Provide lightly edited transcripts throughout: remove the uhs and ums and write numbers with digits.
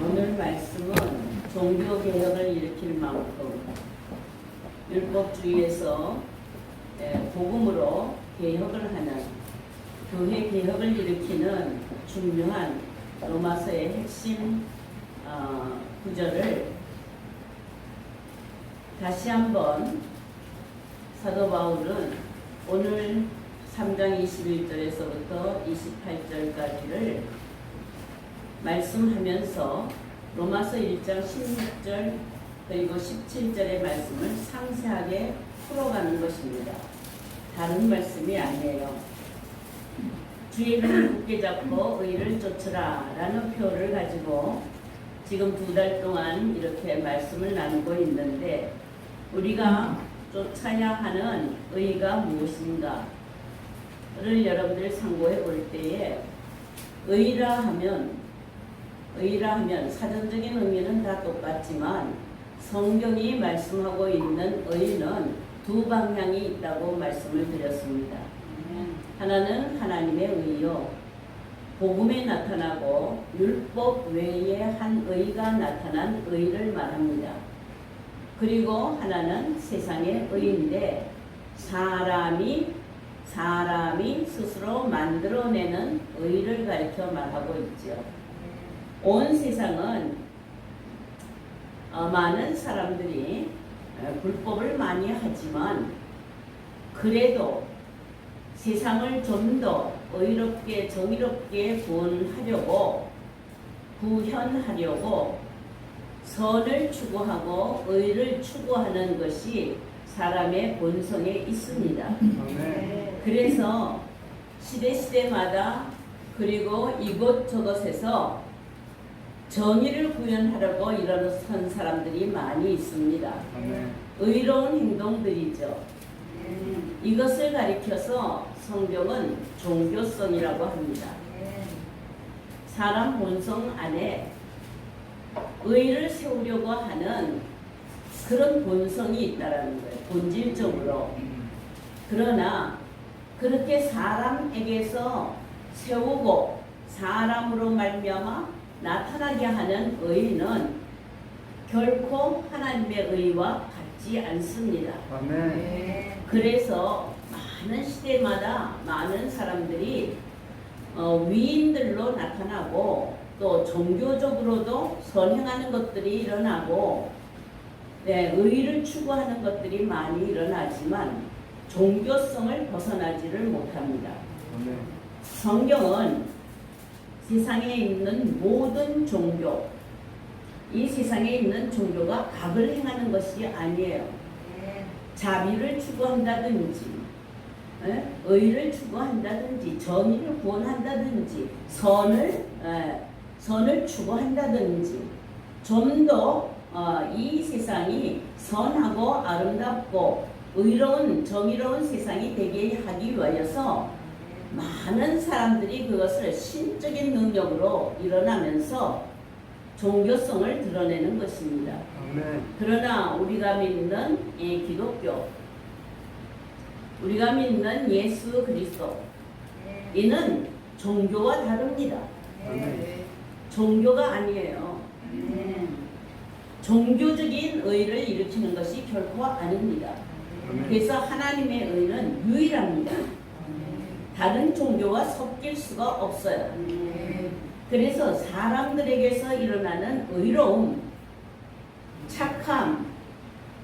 오늘 말씀은 종교개혁을 일으킬 만큼 율법주의에서 복음으로 개혁을 하는 교회 개혁을 일으키는 중요한 로마서의 핵심 구절을 다시 한번 사도 바울은 오늘 3장 21절에서부터 28절까지를 말씀하면서 로마서 1장 16절 그리고 17절의 말씀을 상세하게 풀어가는 것입니다. 다른 말씀이 아니에요. 주의 눈을 굳게 잡고 의를 쫓으라 라는 표를 가지고 지금 2달 동안 이렇게 말씀을 나누고 있는데, 우리가 쫓아야 하는 의가 무엇인가를 여러분들 상고해 볼 때에 의라 하면 사전적인 의미는 다 똑같지만 성경이 말씀하고 있는 의는 두 방향이 있다고 말씀을 드렸습니다. 하나는 하나님의 의요, 복음에 나타나고 율법 외에 한 의가 나타난 의를 말합니다. 그리고 하나는 세상의 의인데 사람이 스스로 만들어내는 의를 가리켜 말하고 있죠. 온 세상은 많은 사람들이 불법을 많이 하지만 그래도 세상을 좀 더 의롭게 정의롭게 구현하려고 선을 추구하고 의를 추구하는 것이 사람의 본성에 있습니다. 그래서 시대마다 그리고 이곳저곳에서 정의를 구현하려고 일어선 사람들이 많이 있습니다. 의로운 행동들이죠. 이것을 가리켜서 성경은 종교성이라고 합니다. 사람 본성 안에 의를 세우려고 하는 그런 본성이 있다라는 거예요. 본질적으로. 그러나 그렇게 사람에게서 세우고 사람으로 말미암아 나타나게 하는 의는 결코 하나님의 의와 같지 않습니다. 그래서 많은 시대마다 많은 사람들이 위인들로 나타나고 또 종교적으로도 선행하는 것들이 일어나고 의를 추구하는 것들이 많이 일어나지만 종교성을 벗어나지를 못합니다. 성경은 세상에 있는 모든 종교, 이 세상에 있는 종교가 악을 행하는 것이 아니에요. 자비를 추구한다든지 의를 추구한다든지 정의를 구원한다든지 선을 추구한다든지 좀 더 이 세상이 선하고 아름답고 의로운 정의로운 세상이 되게 하기 위하여서 많은 사람들이 그것을 신적인 능력으로 일어나면서 종교성을 드러내는 것입니다. 그러나 우리가 믿는 기독교, 우리가 믿는 예수 그리스도, 이는 종교와 다릅니다. 종교가 아니에요. 종교적인 의를 일으키는 것이 결코 아닙니다. 그래서 하나님의 의는 유일합니다. 다른 종교와 섞일 수가 없어요. 그래서 사람들에게서 일어나는 의로움, 착함,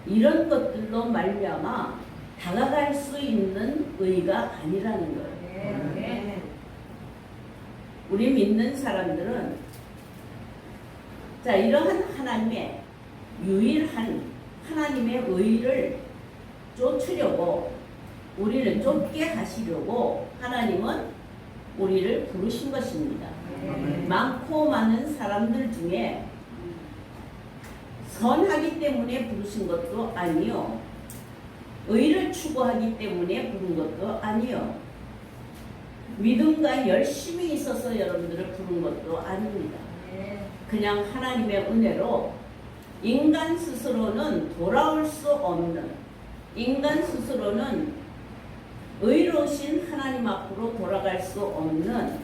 이런 것들로 말미암아 다가갈 수 있는 의가 아니라는 거예요. 우리 믿는 사람들은 이러한 하나님의 유일한 하나님의 의를 쫓으려고, 우리를 쫓게 하시려고 하나님은 우리를 부르신 것입니다. 많고 많은 사람들 중에 선하기 때문에 부르신 것도 아니요, 의를 추구하기 때문에 부른 것도 아니요, 믿음과 열심이 있어서 여러분들을 부른 것도 아닙니다. 그냥 하나님의 은혜로 인간 스스로는 돌아올 수 없는, 인간 스스로는 의로우신 하나님 앞으로 돌아갈 수 없는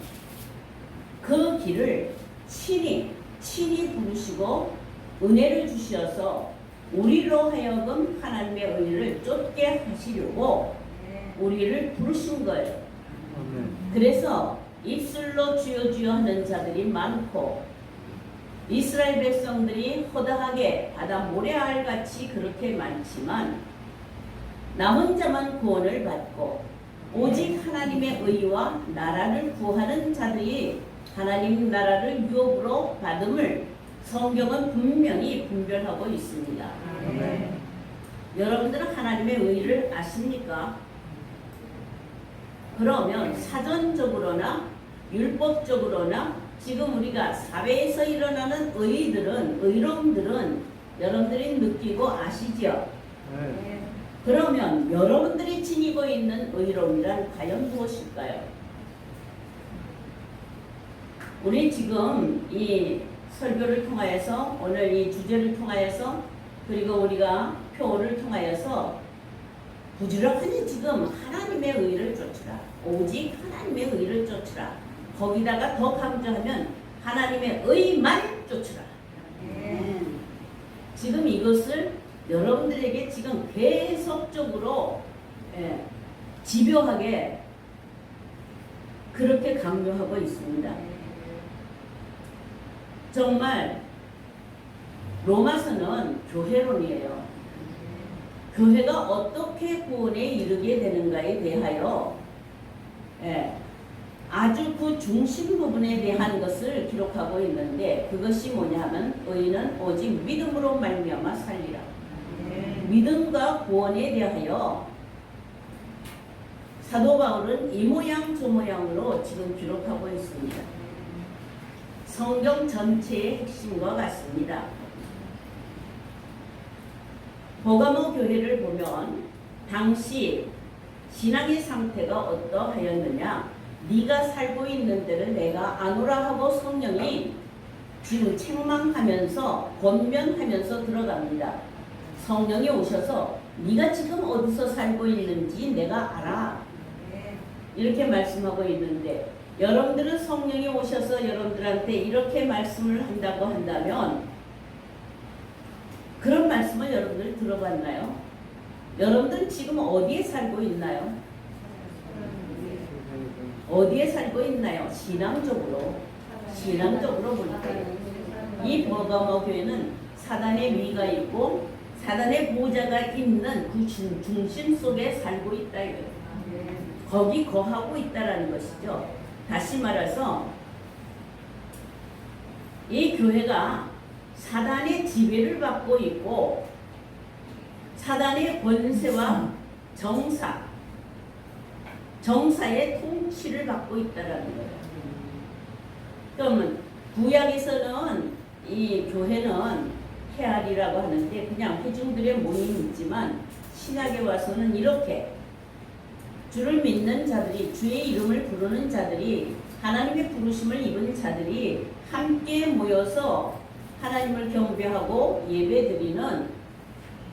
그 길을 친히 부르시고 은혜를 주셔서 우리로 하여금 하나님의 의를 쫓게 하시려고 우리를 부르신 거예요. 그래서 입술로 주여 주여 하는 자들이 많고 이스라엘 백성들이 허다하게 바다 모래알같이 그렇게 많지만 나 혼자만 구원을 받고 오직 하나님의 의와 나라를 구하는 자들이 하나님 나라를 유업으로 받음을 성경은 분명히 분별하고 있습니다. 여러분들은 하나님의 의를 아십니까? 그러면 사전적으로나 율법적으로나 지금 우리가 사회에서 일어나는 의로움들은 여러분들이 느끼고 아시죠? 그러면 여러분들이 지니고 있는 의로움이란 과연 무엇일까요? 우리 지금 이 설교를 통하여서 오늘 이 주제를 통하여서 그리고 우리가 표를 통하여서 부지런히 지금 하나님의 의를 쫓으라. 오직 하나님의 의를 쫓으라. 거기다가 더 강조하면 하나님의 의만 쫓으라. 지금 이것을 여러분들에게 지금 계속적으로 집요하게 그렇게 강조하고 있습니다. 정말 로마서는 교회론이에요. 교회가 어떻게 구원에 이르게 되는가에 대하여 아주 그 중심 부분에 대한 것을 기록하고 있는데 그것이 뭐냐 하면 의인은 오직 믿음으로 말미암아 살리라. 믿음과 구원에 대하여 사도 바울은 이 모양 저 모양으로 지금 기록하고 있습니다. 성경 전체의 핵심과 같습니다. 버가모 교회를 보면 당시 신앙의 상태가 어떠하였느냐? 네가 살고 있는 데를 내가 아노라 하고 성령이 지금 책망하면서 권면하면서 들어갑니다. 성령이 오셔서 네가 지금 어디서 살고 있는지 내가 알아. 이렇게 말씀하고 있는데 여러분들은 성령이 오셔서 여러분들한테 이렇게 말씀을 한다고 한다면 그런 말씀을 여러분들 들어봤나요? 여러분들은 지금 어디에 살고 있나요? 어디에 살고 있나요? 신앙적으로 볼 때 이 버가모 교회는 사단의 위가 있고 사단의 보좌가 있는 그 중심 속에 살고 있다 이거예요. 거기 거하고 있다라는 것이죠. 다시 말해서 이 교회가 사단의 지배를 받고 있고 사단의 권세와 정사의 통치를 받고 있다라는 거예요. 그러면 구약에서는 이 교회는 헤알이라고 하는데 그냥 회중들의 모임이지만 신약에 와서는 이렇게 주를 믿는 자들이 주의 이름을 부르는 자들이 하나님의 부르심을 입은 자들이 함께 모여서 하나님을 경배하고 예배드리는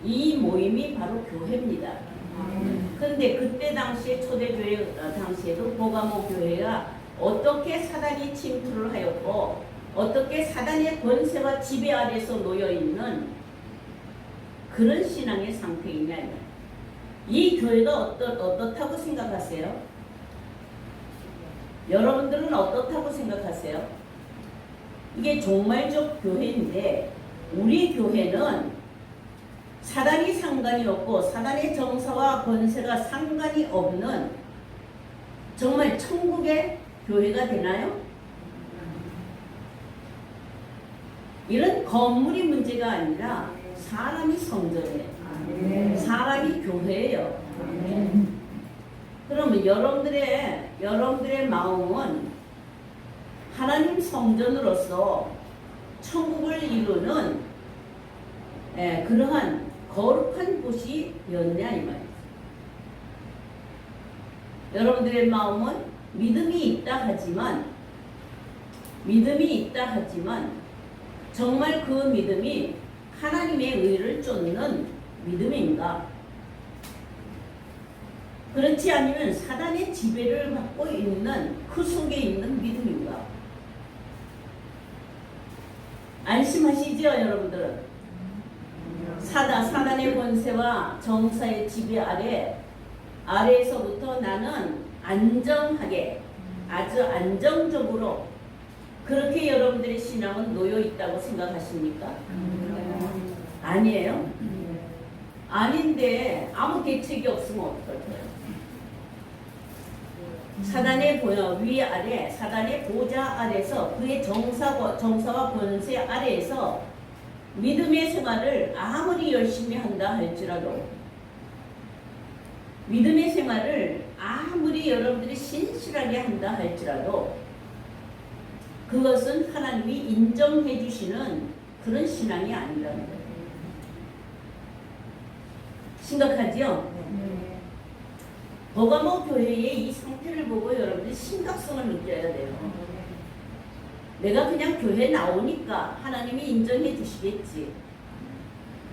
이 모임이 바로 교회입니다. 그런데 그때 당시에 초대교회 당시에도 버가모 교회가 어떻게 사단이 침투를 하였고 어떻게 사단의 권세와 지배 아래서 놓여있는 그런 신앙의 상태이냐. 이 교회가 어떻다고 생각하세요? 여러분들은 어떻다고 생각하세요? 이게 종말적 교회인데 우리 교회는 사단이 상관이 없고 사단의 정사와 권세가 상관이 없는 정말 천국의 교회가 되나요? 이런 건물이 문제가 아니라 사람이 성전이에요. 사람이 교회예요. 그러면 여러분들의 마음은 하나님 성전으로서 천국을 이루는 그러한 거룩한 곳이 였냐 이 말이에요. 여러분들의 마음은 믿음이 있다 하지만 정말 그 믿음이 하나님의 의를 쫓는 믿음인가? 그렇지 않으면 사단의 지배를 받고 있는 그 속에 있는 믿음인가? 안심하시죠, 여러분들은? 사단의 권세와 정사의 지배 아래에서부터 나는 안정하게, 아주 안정적으로, 그렇게 여러분들의 신앙은 놓여 있다고 생각하십니까? 아니에요? 아닌데 아무 계책이 없으면 어떨까요? 사단의 위아래, 사단의 보좌 아래서, 그의 정사와 권세 아래에서 믿음의 생활을 아무리 열심히 한다 할지라도, 믿음의 생활을 아무리 여러분들이 신실하게 한다 할지라도 그것은 하나님이 인정해 주시는 그런 신앙이 아니라는 거예요. 심각하지요? 버가모 교회의 이 상태를 보고 여러분들이 심각성을 느껴야 돼요. 내가 그냥 교회 나오니까 하나님이 인정해 주시겠지.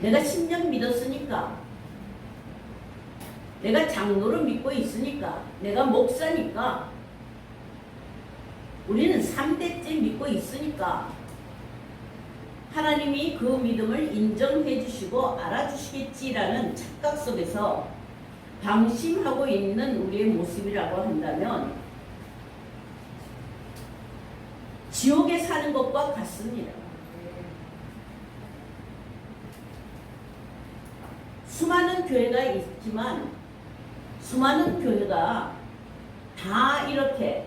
내가 10년 믿었으니까, 내가 장로를 믿고 있으니까, 내가 목사니까, 우리는 3대째 믿고 있으니까 하나님이 그 믿음을 인정해 주시고 알아주시겠지라는 착각 속에서 방심하고 있는 우리의 모습이라고 한다면 지옥에 사는 것과 같습니다. 수많은 교회가 있지만 수많은 교회가 다 이렇게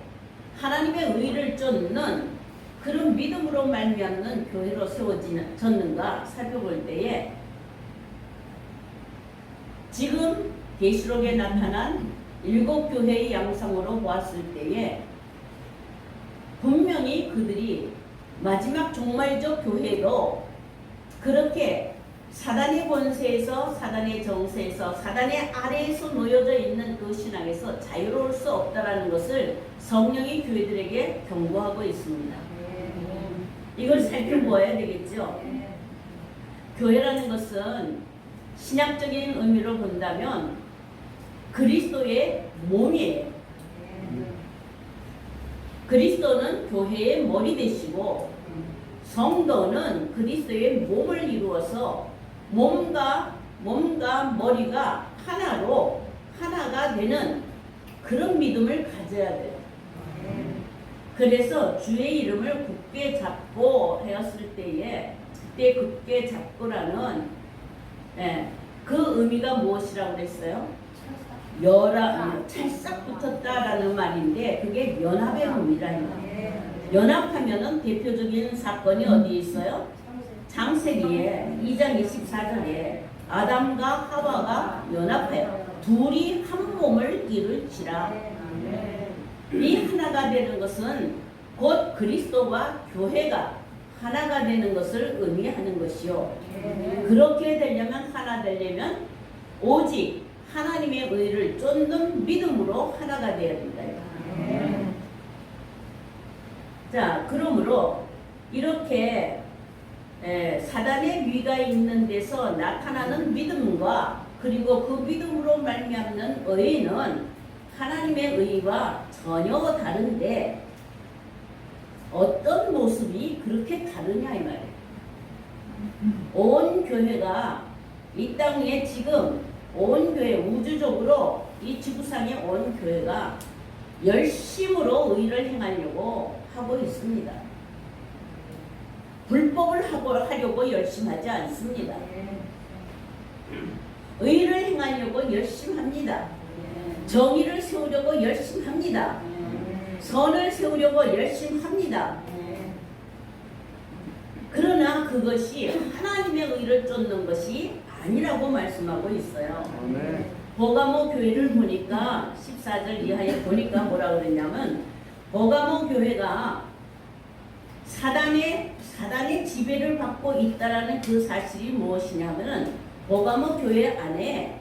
하나님의 의를 쫓는 그런 믿음으로 말미암는 교회로 세워졌는가 살펴볼 때에 지금 계시록에 나타난 7교회의 양상으로 보았을 때에 분명히 그들이 마지막 종말적 교회도 그렇게 사단의 권세에서, 사단의 정세에서, 사단의 아래에서 놓여져 있는 그 신앙에서 자유로울 수 없다라는 것을 성령이 교회들에게 경고하고 있습니다. 이걸 살펴보아야 되겠죠. 교회라는 것은 신학적인 의미로 본다면 그리스도의 몸이에요. 그리스도는 교회의 머리 되시고 성도는 그리스도의 몸을 이루어서 몸과 머리가 하나가 되는 그런 믿음을 가져야 돼요. 그래서 주의 이름을 굳게 잡고 하였을 때에 그때 굳게 잡고라는 그 의미가 무엇이라고 그랬어요? 찰싹 붙었다라는 말인데 그게 연합의 의미라는 거예요. 연합하면은 대표적인 사건이 어디 있어요? 창세기에 2장 24절에 아담과 하와가 연합해요. 둘이 한 몸을 이룰지라. 이 하나가 되는 것은 곧 그리스도와 교회가 하나가 되는 것을 의미하는 것이요. 그렇게 되려면, 하나 되려면 오직 하나님의 의를 쫓는 믿음으로 하나가 되어야 된다. 자, 그러므로 이렇게 사단의 위가 있는 데서 나타나는 믿음과 그리고 그 믿음으로 말미암는 의는 하나님의 의와 전혀 다른데 어떤 모습이 그렇게 다르냐 이 말이에요. 온 교회가 이 땅 위에 지금 온 교회, 우주적으로 이 지구상의 온 교회가 열심으로 의를 행하려고 하고 있습니다. 불법을 하려고 열심히 하지 않습니다. 의를 행하려고 열심히 합니다. 정의를 세우려고 열심히 합니다. 선을 세우려고 열심히 합니다. 그러나 그것이 하나님의 의를 쫓는 것이 아니라고 말씀하고 있어요. 버가모 교회를 보니까 14절 이하에 보니까 뭐라 그랬냐면 버가모 교회가 사단의 지배를 받고 있다라는 그 사실이 무엇이냐면은 버가모 교회 안에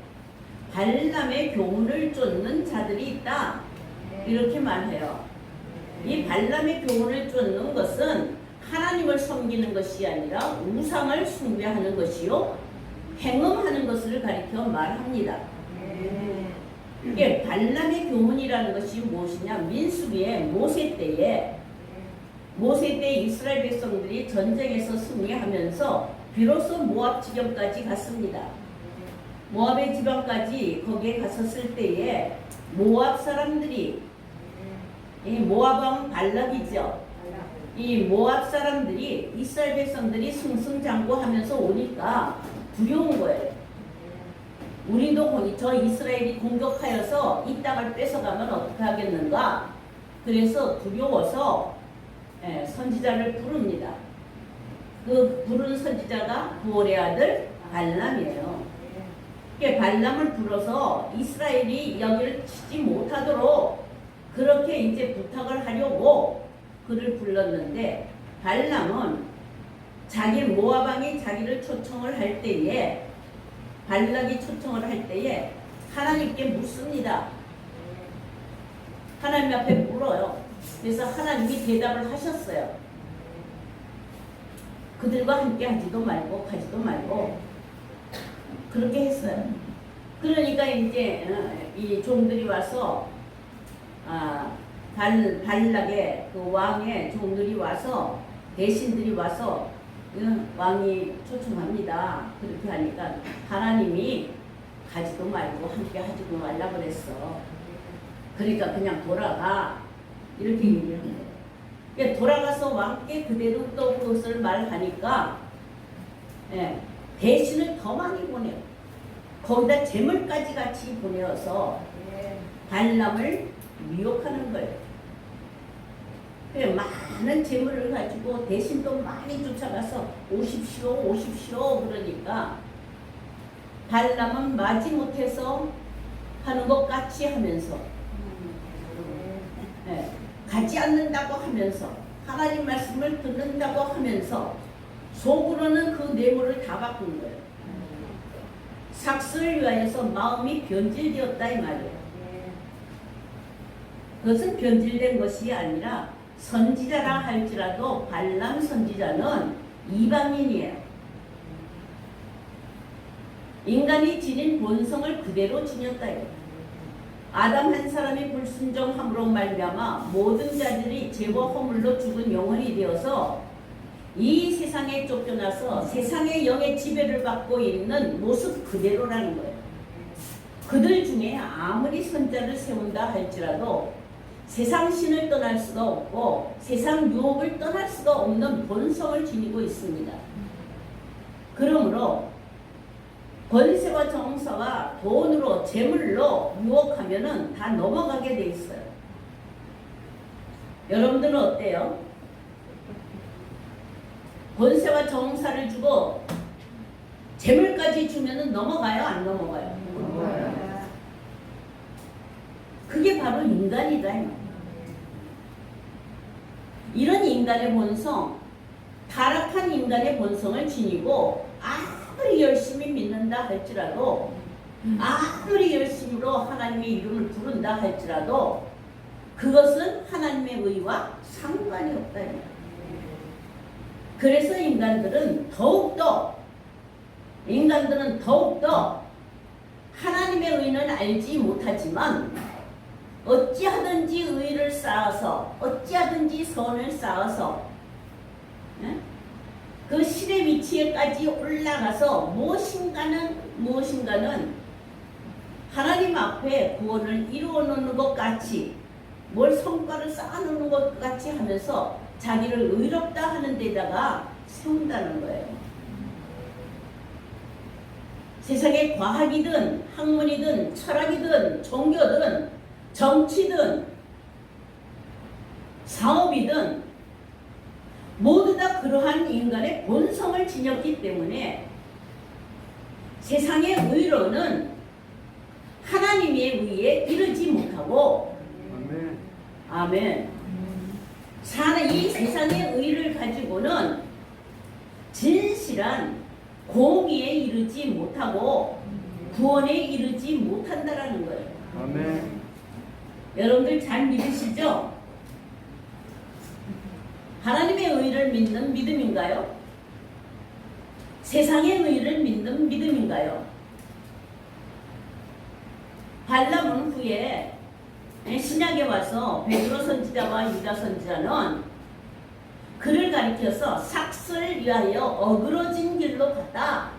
발람의 교훈을 쫓는 자들이 있다. 이렇게 말해요. 이 발람의 교훈을 쫓는 것은 하나님을 섬기는 것이 아니라 우상을 숭배하는 것이요 행음하는 것을 가리켜 말합니다. 이게 발람의 교훈이라는 것이 무엇이냐? 민수기의 모세 때에 모세 때 이스라엘 백성들이 전쟁에서 승리하면서 비로소 모압 지경까지 갔습니다. 모압의 지방까지 거기에 갔었을 때에 모압 사람들이, 이 모압 왕 발락이죠. 이 모압 사람들이 이스라엘 백성들이 승승장구하면서 오니까 두려운 거예요. 우리도 저 이스라엘이 공격하여서 이 땅을 뺏어가면 어떻게 하겠는가? 그래서 두려워서 선지자를 부릅니다. 그 부른 선지자가 부올의 아들 발람이에요. 발람을 불러서 이스라엘이 여기를 치지 못하도록 그렇게 이제 부탁을 하려고 그를 불렀는데, 발람은 자기 모압 왕이 자기를 초청을 할 때에, 발락이 초청을 할 때에 하나님께 묻습니다. 하나님 앞에 물어요. 그래서 하나님이 대답을 하셨어요. 그들과 함께 하지도 말고 가지도 말고 그렇게 했어요. 그러니까 이제 이 종들이 와서 발락의 그 왕의 종들이 와서, 대신들이 와서 왕이 초청합니다. 그렇게 하니까 하나님이 가지도 말고 함께 하지도 말라 그랬어. 그러니까 그냥 돌아가, 이렇게 얘기를 해요. 그러니까 돌아가서 왕께 그대로 또 그것을 말하니까 대신을 더 많이 보내요. 거기다 재물까지 같이 보내어서 발람을 미혹하는 거예요. 많은 재물을 가지고 대신 또 많이 쫓아가서 오십시오 오십시오 그러니까 발람은 마지못해서 하는 것 같이 하면서 가지 않는다고 하면서 하나님 말씀을 듣는다고 하면서 속으로는 그 뇌물을 다 바꾼 거예요. 삭슬을 위하여서 마음이 변질되었다 이 말이에요. 그것은 변질된 것이 아니라 선지자라 할지라도 발람 선지자는 이방인이에요. 인간이 지닌 본성을 그대로 지녔다요. 아담 한 사람이 불순종함으로 말미암아 모든 자들이 죄와 허물로 죽은 영혼이 되어서 이 세상에 쫓겨나서 세상의 영의 지배를 받고 있는 모습 그대로라는 거예요. 그들 중에 아무리 선자를 세운다 할지라도 세상 신을 떠날 수가 없고 세상 유혹을 떠날 수가 없는 본성을 지니고 있습니다. 그러므로 권세와 정사와 돈으로 재물로 유혹하면은 다 넘어가게 돼 있어요. 여러분들은 어때요? 권세와 정사를 주고 재물까지 주면은 넘어가요, 안 넘어가요? 넘어가요. 그게 바로 인간이다. 이런 인간의 본성, 타락한 인간의 본성을 지니고 아무리 열심히 믿는다 할지라도, 아무리 열심으로 하나님의 이름을 부른다 할지라도 그것은 하나님의 의와 상관이 없다. 그래서 인간들은 더욱더 하나님의 의는 알지 못하지만 어찌하든지 의를 쌓아서, 어찌하든지 선을 쌓아서 그 실의 위치에까지 올라가서 무엇인가는 하나님 앞에 구원을 이루어 놓는 것 같이, 뭘 성과를 쌓아 놓는 것 같이 하면서 자기를 의롭다 하는 데다가 세운다는 거예요. 세상의 과학이든 학문이든 철학이든 종교든 정치든 사업이든 모두 다 그러한 인간의 본성을 지녔기 때문에 세상의 의로는 하나님의 의에 이르지 못하고, 아멘. 사는 이 세상의 의를 가지고는 진실한 공의에 이르지 못하고 구원에 이르지 못한다라는 거예요. 아멘. 여러분들 잘 믿으시죠? 하나님의 의를 믿는 믿음인가요? 세상의 의를 믿는 믿음인가요? 발람은 후에 신약에 와서 베드로 선지자와 유다 선지자는 그를 가리켜서 삭슬 위하여 어그러진 길로 갔다.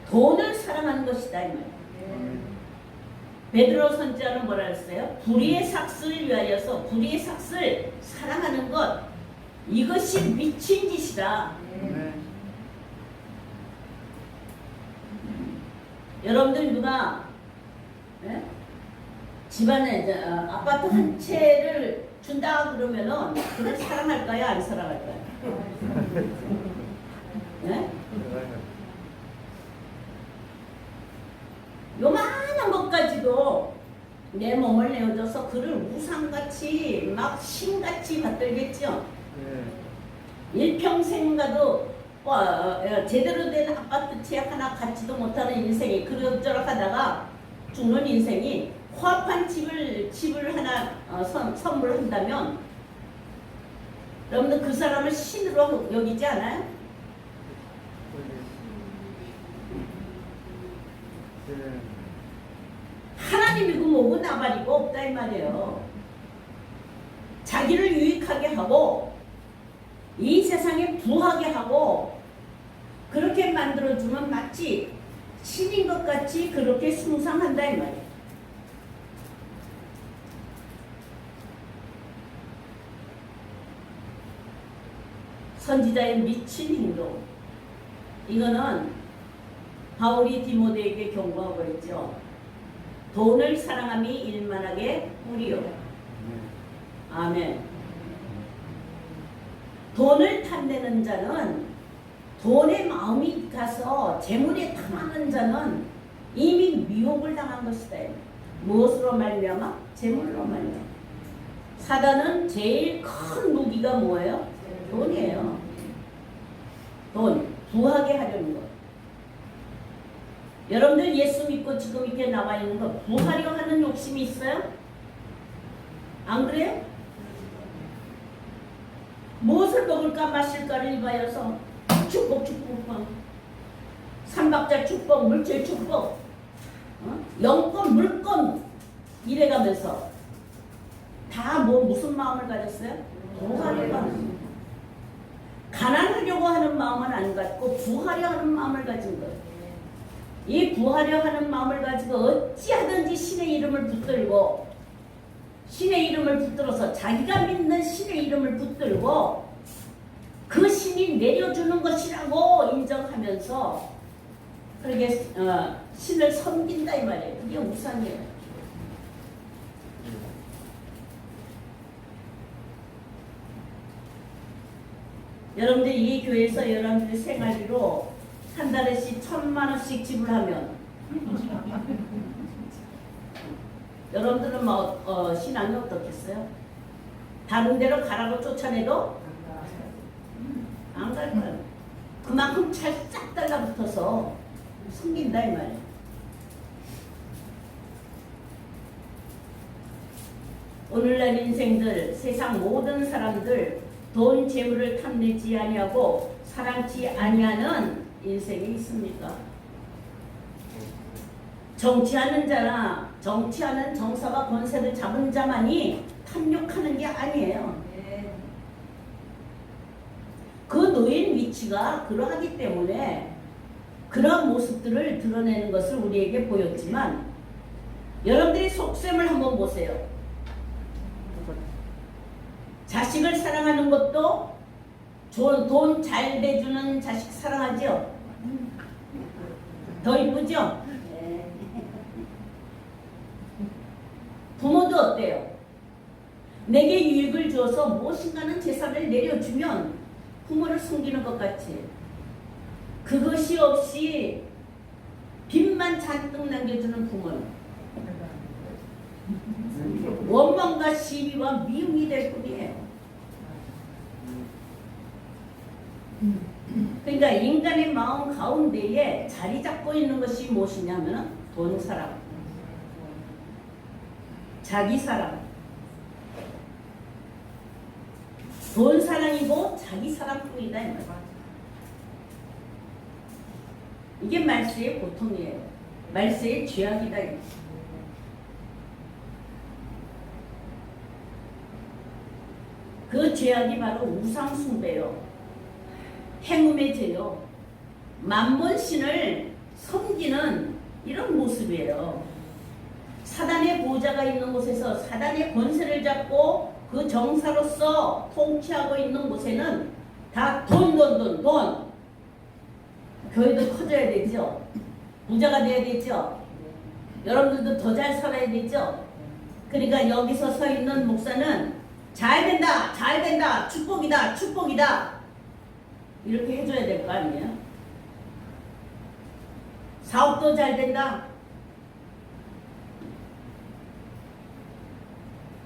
돈을 사랑하는 것이다 이 말이에요. 베드로 선지자는 뭐라 했어요? 불의의 삭슬 위하여서 불의의 삭슬 사랑하는 것, 이것이 미친 짓이다. 여러분들 누가 집안에 아파트 한 채를 준다 그러면은 그걸 사랑할까요? 안 사랑할까요? 네? 요만한 것까지도 내 몸을 내어줘서 그를 우상같이 막 신같이 받들겠죠. 일평생 가도 제대로 된 아파트 채 하나 갖지도 못하는 인생이 그럭저럭 하다가 죽는 인생이 화합한 집을 하나 선물한다면 여러분들 그 사람을 신으로 여기지 않아요? 하나님이고 뭐고 나발이고 없다 이 말이에요. 자기를 유익하게 하고 이 세상에 부하게 하고 그렇게 만들어주면 마치 신인 것 같이 그렇게 숭상한다 이 말이에요. 선지자의 미친 행동, 이거는 바울이 디모데에게 경고하고 있죠. 돈을 사랑함이 일만하게 뿌리요. 아멘. 돈을 탐내는 자는, 돈에 마음이 가서 재물에 탐하는 자는 이미 미혹을 당한 것이다. 무엇으로 말미암아? 재물로 말미암아. 사단은 제일 큰 무기가 뭐예요? 돈이에요. 돈, 부하게 하려는 것. 여러분들 예수 믿고 지금 이렇게 나와 있는 거 부하려 하는 욕심이 있어요? 안 그래요? 무엇을 먹을까 마실까를 입하여서 축복, 삼박자 축복, 물질 축복, 영권, 물권 이래가면서 다 무슨 마음을 가졌어요? 부하려고 하는, 가난하려고 하는 마음은 안 갖고 부하려 하는 마음을 가진 거예요. 이 부하려 하는 마음을 가지고 어찌하든지 신의 이름을 붙들고, 신의 이름을 붙들어서 자기가 믿는 신의 이름을 붙들고 그 신이 내려주는 것이라고 인정하면서 그렇게 신을 섬긴다 이 말이에요. 그게 우상이에요. 여러분들 이 교회에서 여러분들 생활비로 한 달에씩 1,000만 원씩 지불하면 여러분들은 신앙이 어떻겠어요? 다른 데로 가라고 쫓아내도 안 갈 거예요. 그만큼 찰싹 달라붙어서 숨긴다 이 말이에요. 오늘날 인생들, 세상 모든 사람들 돈, 재물을 탐내지 아니하고 사랑치 아니하는 인생이 있습니까? 정치하는 자나 정치하는 정사와 권세를 잡은 자만이 탐욕하는 게 아니에요. 그 놓인 위치가 그러하기 때문에 그런 모습들을 드러내는 것을 우리에게 보였지만 여러분들이 속셈을 한번 보세요. 자식을 사랑하는 것도 돈 잘 대주는 자식 사랑하죠? 더 이쁘죠? 부모도 어때요? 내게 유익을 주어서 무엇인가는 재산을 내려주면 부모를 숨기는 것 같이, 그것이 없이 빚만 잔뜩 남겨주는 부모는 원망과 시비와 미움이 될 뿐이에요. 그러니까 인간의 마음 가운데에 자리 잡고 있는 것이 무엇이냐면 돈 사랑, 자기 사랑, 돈 사랑이고 자기 사랑뿐이다 이 말이야. 이게 말세의 고통이에요. 말세의 죄악이다. 그 죄악이 바로 우상숭배요. 행음의 죄요. 만몬신을 섬기는 이런 모습이에요. 사단의 보호자가 있는 곳에서 사단의 권세를 잡고 그 정사로서 통치하고 있는 곳에는 다 돈. 교회도 커져야 되죠. 부자가 돼야 되죠. 여러분들도 더 잘 살아야 되죠. 그러니까 여기서 서 있는 목사는 잘 된다, 축복이다. 이렇게 해줘야 될 거 아니에요? 사업도 잘 된다.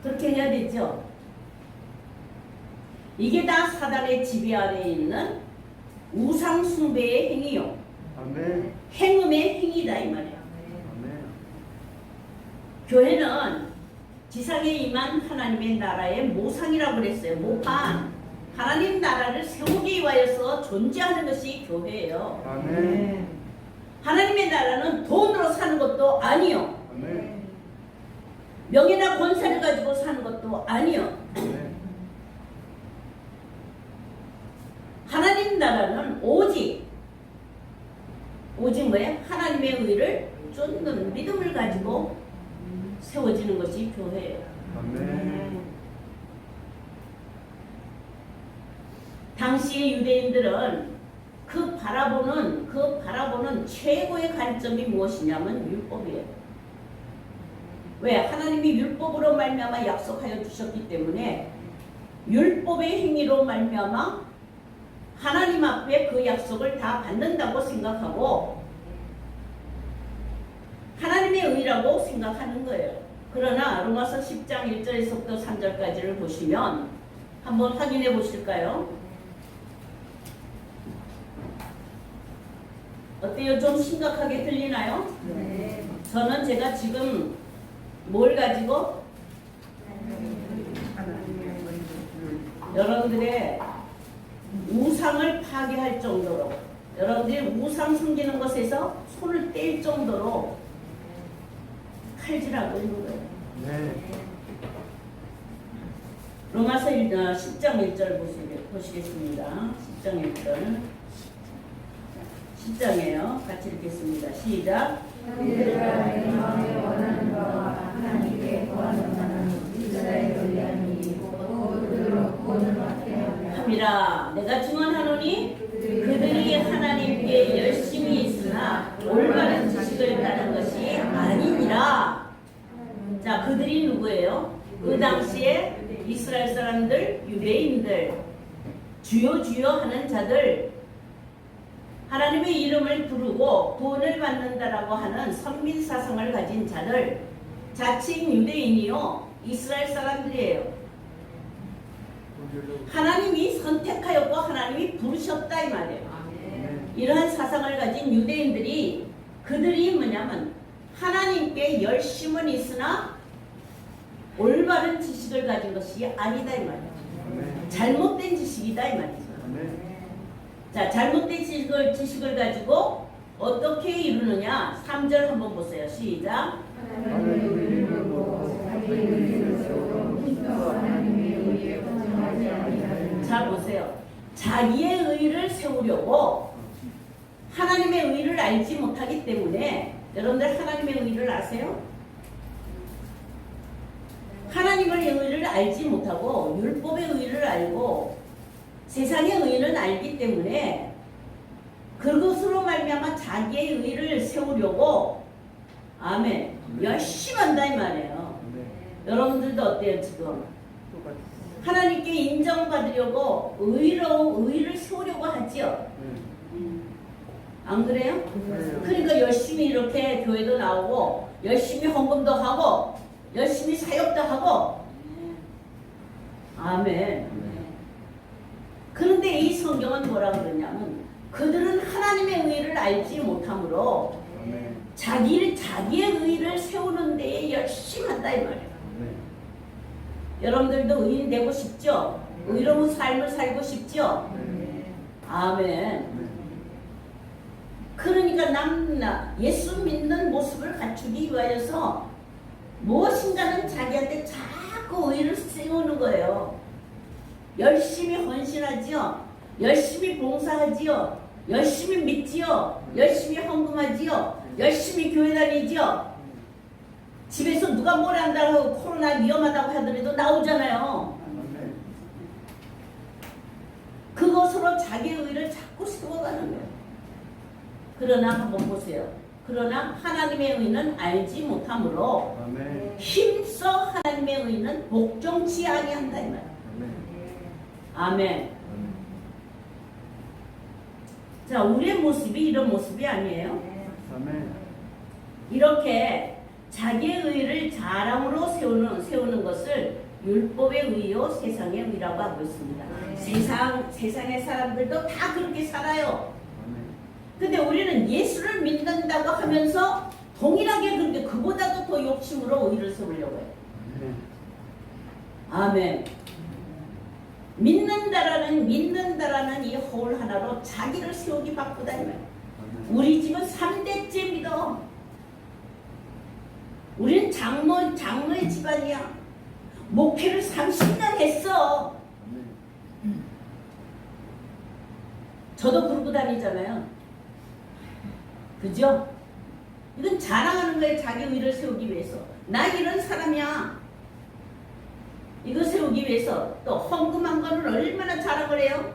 그렇게 해야 되죠. 이게 다 사단의 지배 아래에 있는 우상 숭배의 행위요. 아멘. 행음의 행위다 이 말이야. 아멘. 교회는 지상에 임한 하나님의 나라의 모상이라고 그랬어요. 모판. 하나님 나라를 세우기 위하여서 존재하는 것이 교회예요. 아멘. 하나님의 나라는 돈으로 사는 것도 아니요. 아멘. 명예나 권세를 가지고 사는 것도 아니요. 아멘. 하나님 나라는 오직 뭐예요? 하나님의 의를 쫓는 믿음을 가지고 세워지는 것이 교회예요. 아멘. 당시의 유대인들은 그 바라보는 최고의 관점이 무엇이냐면 율법이에요. 왜? 하나님이 율법으로 말미암아 약속하여 주셨기 때문에 율법의 행위로 말미암아 하나님 앞에 그 약속을 다 받는다고 생각하고 하나님의 의라고 생각하는 거예요. 그러나 로마서 10장 1절에서부터 3절까지를 보시면 한번 확인해 보실까요? 어때요? 좀 심각하게 들리나요? 네. 저는 제가 지금 뭘 가지고 여러분들의 우상을 파괴할 정도로 여러분들이 우상 섬기는 것에서 손을 뗄 정도로 칼질하고 있는 거예요. 네. 로마서 10장 1절 보시겠습니다. 10장 1절 10장이에요. 같이 읽겠습니다. 시작. 그들과 내 마음에 원하는 바와 하나님께 구하는 바는 이스라엘을 위한 일이고 그들로 구원을 받게 함이라. 내가 증언하노니 그들이 하나님께 열심히 있으나 올바른 지식을 가는 것이 아니니라. 자, 그들이 누구예요? 그 당시에 이스라엘 사람들, 유대인들, 주여 주여 하는 자들, 하나님의 이름을 부르고 구원을 받는다라고 하는 선민사상을 가진 자들, 자칭 유대인이요 이스라엘 사람들이에요. 하나님이 선택하였고 하나님이 부르셨다 이 말이에요. 이러한 사상을 가진 유대인들이 그들이 뭐냐면 하나님께 열심은 있으나 올바른 지식을 가진 것이 아니다 이 말이에요. 잘못된 지식이다 이 말이죠. 자, 잘못된 지식을 가지고 어떻게 이루느냐? 3절 한번 보세요. 시작. 자, 보세요. 자기의 의를 세우려고 하나님의 의를 알지 못하기 때문에 여러분들 하나님의 의를 아세요? 하나님의 의를 알지 못하고 율법의 의를 알고 세상의 의는 알기 때문에 그것으로 말미암아 자기의 의를 세우려고 아멘 열심히 한다 이 말이에요. 여러분들도 어때요 지금? 하나님께 인정받으려고 의를 세우려고 하지요. 안 그래요? 그러니까 열심히 이렇게 교회도 나오고 열심히 헌금도 하고 열심히 사역도 하고 아멘. 그런데 이 성경은 뭐라 그러냐면 그들은 하나님의 의를 알지 못하므로 자기의 의를 세우는 데에 열심히 한다 이 말이에요. 여러분들도 의인 되고 싶죠? 의로운 삶을 살고 싶죠? 아멘. 그러니까 예수 믿는 모습을 갖추기 위하여서 무엇인가는 자기한테 자꾸 의를 세우는 거예요. 열심히 헌신하지요. 열심히 봉사하지요. 열심히 믿지요. 열심히 헌금하지요. 열심히 교회 다니지요. 집에서 누가 뭐라 한다고 코로나 위험하다고 하더라도 나오잖아요. 아멘. 그것으로 자기의 의를 자꾸 세워가는 거예요. 그러나 한번 보세요. 그러나 하나님의 의는 알지 못하므로 아멘. 힘써 하나님의 의는 복종치 아니한다 이 말이에요. 아멘. 아멘. 자, 우리의 모습이 이런 모습이 아니에요. 아멘. 이렇게 자기의 의를 자랑으로 세우는 것을 율법의 의요 세상의 의라고 하고 있습니다. 세상의 사람들도 다 그렇게 살아요. 아멘. 근데 우리는 예수를 믿는다고 하면서 동일하게 그렇게 그보다도 더 욕심으로 의를 세우려고 해요. 아멘. 아멘. 믿는다라는 이 허울 하나로 자기를 세우기 바쁘다 이 말이에요. 우리 집은 3대째 믿어. 우리는 장로의 집안이야. 목회를 30년 했어. 아멘. 저도 그러고 다니잖아요. 그죠? 이건 자랑하는 거예요. 자기 의를 세우기 위해서. 나 이런 사람이야. 이거 세우기 위해서. 또 헌금한 거는 얼마나 자랑을 해요.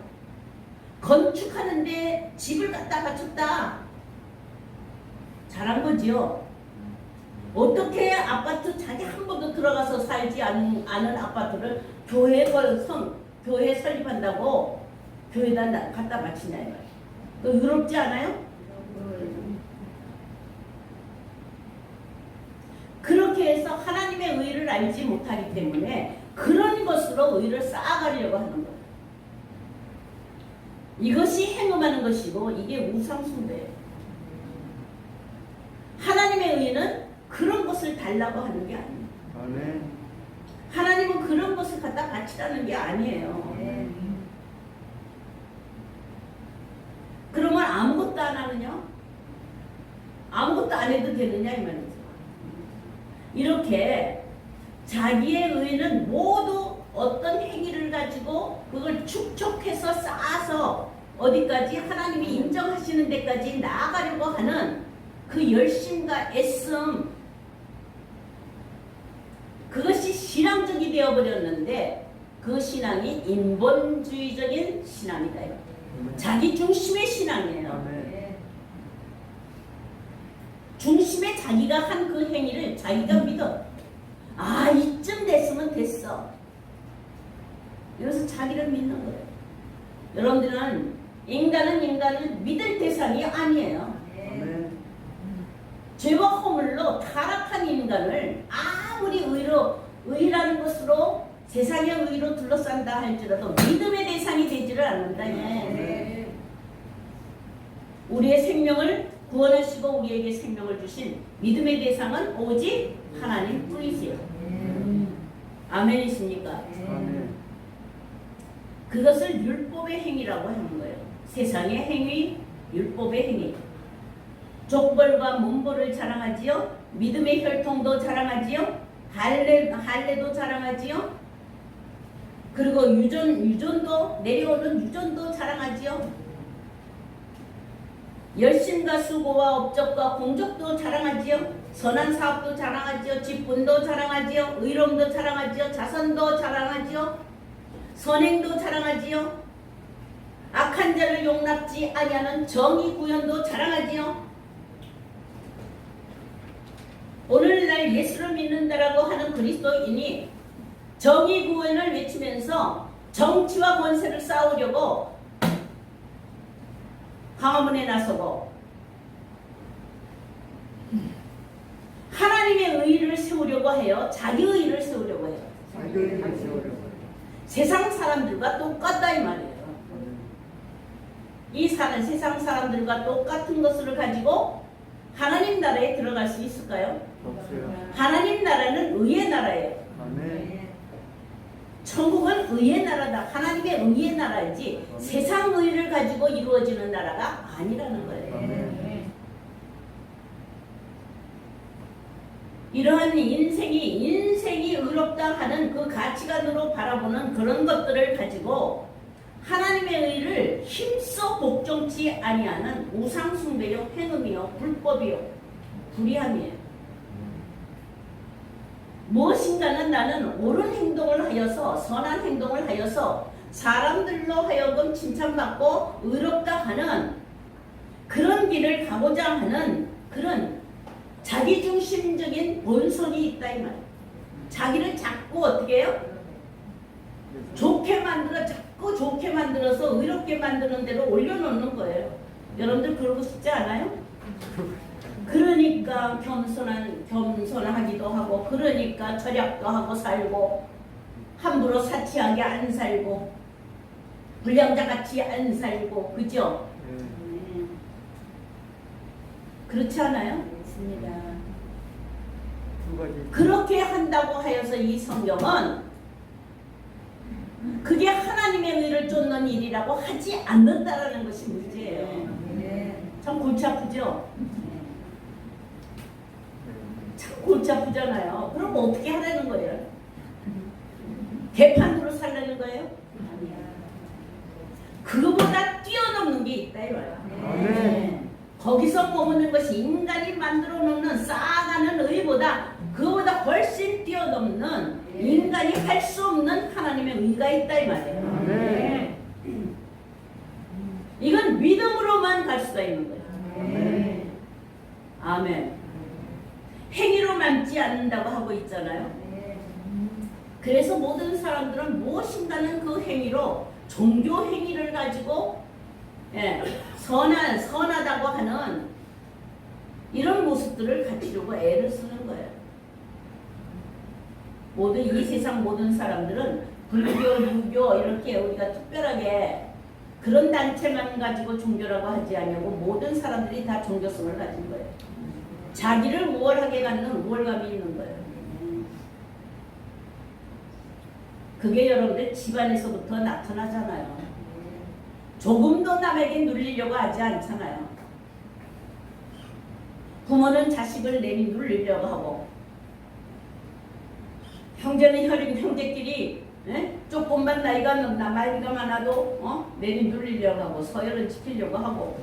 건축하는데 집을 갖다 바쳤다. 잘한 거지요. 어떻게 아파트 자기 한 번도 들어가서 살지 않은 아파트를 교회 설립한다고 교회에다 갖다 바치냐 이 말이에요. 또 의롭지 않아요? 그렇게 해서 하나님의 의를 알지 못하기 때문에 그런 것으로 의를 쌓아가려고 하는 거예요. 이것이 행음하는 것이고 이게 우상숭배예요. 하나님의 의는 그런 것을 달라고 하는 게 아니에요. 아멘. 하나님은 그런 것을 갖다 바치라는 게 아니에요. 그러면 아무것도 안 하느냐? 아무것도 안 해도 되느냐 이 말이죠. 이렇게 자기의 의는 모두 어떤 행위를 가지고 그걸 축적해서 쌓아서 어디까지 하나님이 인정하시는 데까지 나아가려고 하는 그 열심과 애씀, 그것이 신앙적이 되어버렸는데 그 신앙이 인본주의적인 신앙이다. 자기 중심의 신앙이에요. 아멘. 중심에 자기가 한 그 행위를 자기가 믿어. 아, 이쯤 됐으면 됐어. 이래서 자기를 믿는 거예요. 여러분들은 인간을 믿을 대상이 아니에요. 아멘. 죄와 허물로 타락한 인간을 아무리 의라는 것으로 세상의 의로 둘러싼다 할지라도 믿음의 대상이 되지를 않는다. 우리의 생명을 구원하시고 우리에게 생명을 주신 믿음의 대상은 오직 하나님 뿐이세요. 아멘이십니까? 아멘. 그것을 율법의 행위라고 하는 거예요. 세상의 행위, 율법의 행위. 족벌과 문벌을 자랑하지요. 믿음의 혈통도 자랑하지요. 할례도 자랑하지요. 그리고 유전도 내려오는 유전도 자랑하지요. 열심과 수고와 업적과 공적도 자랑하지요. 선한 사업도 자랑하지요. 직분도 자랑하지요. 의로움도 자랑하지요. 자선도 자랑하지요. 선행도 자랑하지요. 악한 자를 용납지 아니하는 정의 구현도 자랑하지요. 오늘날 예수를 믿는다라고 하는 그리스도인이 정의 구원을 외치면서 정치와 권세를 쌓으려고 광화문에 나서고 하나님의 의의를 세우려고 해요. 자기 의의를 세우려고 해요. 자기를 세우려고. 세상 사람들과 똑같다 이 말이에요. 이 세상 사람들과 똑같은 것을 가지고 하나님 나라에 들어갈 수 있을까요? 없어요. 하나님 나라는 의의 나라예요. 아멘. 천국은 의의 나라다. 하나님의 의의 나라이지 세상 의를 가지고 이루어지는 나라가 아니라는 거예요. 아멘. 이러한 인생이 의롭다 하는 그 가치관으로 바라보는 그런 것들을 가지고 하나님의 의를 힘써 복종치 아니하는 우상숭배요, 행음이요, 불법이요, 불의함이에요. 무엇인가는 나는 옳은 행동을 하여서, 선한 행동을 하여서 사람들로 하여금 칭찬받고 의롭다 하는 그런 길을 가고자 하는 그런 자기중심적인 본성이 있다 이 말이에요. 자기를 자꾸 어떻게 해요? 자꾸 좋게 만들어서 의롭게 만드는 대로 올려놓는 거예요. 여러분들 그러고 싶지 않아요? 그러니까 겸손하기도 하고, 그러니까 절약도 하고 살고, 함부로 사치하게 안 살고, 불량자같이 안 살고, 그죠? 그렇지 않아요? 맞습니다. 두 가지. 그렇게 한다고 하여서 이 성경은 그게 하나님의 의를 쫓는 일이라고 하지 않는다라는 것이 문제예요. 네. 참 골치 아프죠? 참 골치 아프잖아요. 그럼 어떻게 하라는 거예요? 개판으로 살라는 거예요? 아니야. 그거보다 뛰어넘는 게 있다 이 말이야. 아멘. 거기서 머무는 것이 인간이 만들어 놓는 쌓아가는 의보다 그거보다 훨씬 뛰어넘는 인간이 할 수 없는 하나님의 의가 있다 이 말이에요. 아멘. 이건 믿음으로만 갈 수가 있는 거예요. 네. 아멘. 행위로 남지 않는다고 하고 있잖아요. 네. 그래서 모든 사람들은 무엇인가는 그 행위로 종교 행위를 가지고 선하다고 하는 이런 모습들을 갖추려고 애를 쓰는 거예요. 이 세상 모든 사람들은 불교, 유교 이렇게 우리가 특별하게 그런 단체만 가지고 종교라고 하지 않냐고 모든 사람들이 다 종교성을 가진 거예요. 자기를 우월하게 갖는 우월감이 있는 거예요. 그게 여러분들 집안에서부터 나타나잖아요. 조금도 남에게 눌리려고 하지 않잖아요. 부모는 자식을 내리 눌리려고 하고, 형제는 형제끼리 조금만 나이가 많아도 내리 눌리려고 하고, 서열을 지키려고 하고,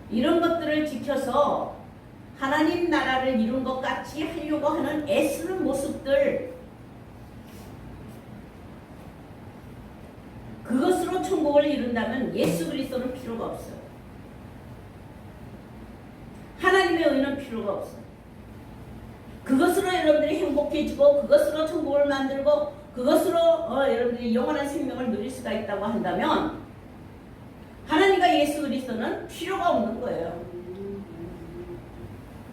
이런 것들을 지켜서 하나님 나라를 이룬 것 같이 하려고 하는 애쓰는 모습들, 그것으로 천국을 이룬다면 예수 그리스도는 필요가 없어요. 하나님의 의는 필요가 없어요. 그것으로 여러분들이 행복해지고 그것으로 천국을 만들고 그것으로 여러분들이 영원한 생명을 누릴 수가 있다고 한다면 하나님과 예수 그리스도는 필요가 없는 거예요.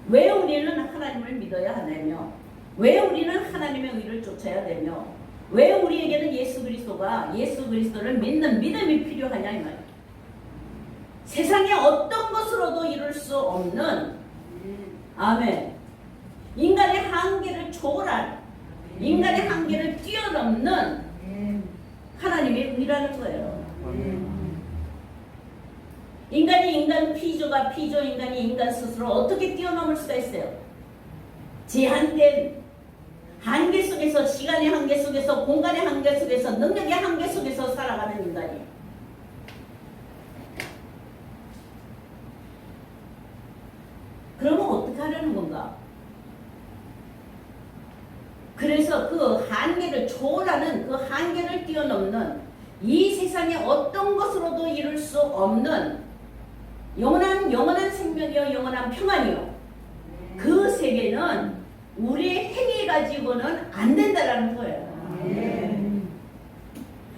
왜 우리는 하나님을 믿어야 하냐며, 왜 우리는 하나님의 의를 쫓아야 되며, 왜 우리에게는 예수 그리스도를 믿는 믿음이 필요하냐 이 말이에요. 세상에 어떤 것으로도 이룰 수 없는 아멘. 인간의 한계를 초월한, 인간의 한계를 뛰어넘는 하나님의 의라는 거예요. 피조가 피조 인간이 인간 스스로 어떻게 뛰어넘을 수가 있어요? 제한된 한계 속에서, 시간의 한계 속에서, 공간의 한계 속에서, 능력의 한계 속에서 살아가는 인간이에요. 그러면 어떻게 하려는 건가? 그래서 그 한계를 초월하는, 그 한계를 뛰어넘는 이 세상에 어떤 것으로도 이룰 수 없는 영원한 생명이요, 영원한 평안이요. 그 세계는 우리의 행위 가지고는 안 된다라는 거예요.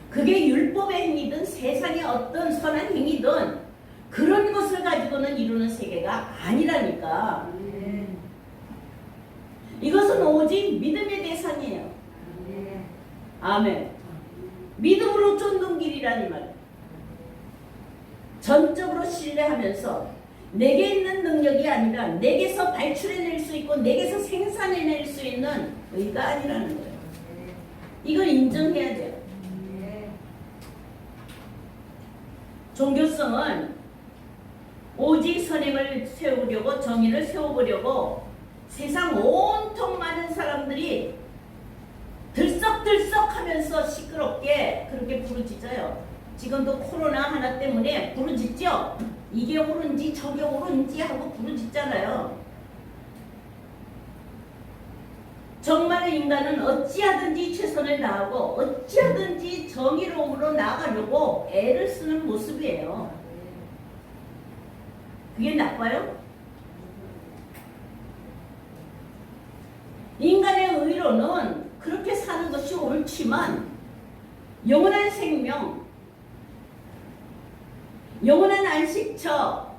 그게 율법의 행위든 세상의 어떤 선한 행위든 그런 것을 가지고는 이루는 세계가 아니라니까. 이것은 오직 믿음의 대상이에요. 아멘. 믿음으로 쫓는 길이라니 말이에요. 전적으로 신뢰하면서 내게 있는 능력이 아니라 내게서 발출해낼 수 있고 내게서 생산해낼 수 있는 의가 아니라는 거예요. 이걸 인정해야 돼요. 종교성은 오직 선행을 세우려고, 정의를 세워보려고 세상 온통 많은 사람들이 들썩들썩하면서 시끄럽게 그렇게 부르짖어요. 지금도 코로나 하나 때문에 부르짖죠. 이게 옳은지 저게 옳은지 하고 부르짖잖아요. 정말 인간은 어찌하든지 최선을 다하고 어찌하든지 정의로움으로 나아가려고 애를 쓰는 모습이에요. 그게 나빠요? 인간의 의로는 그렇게 사는 것이 옳지만 영원한 생명, 영원한 안식처,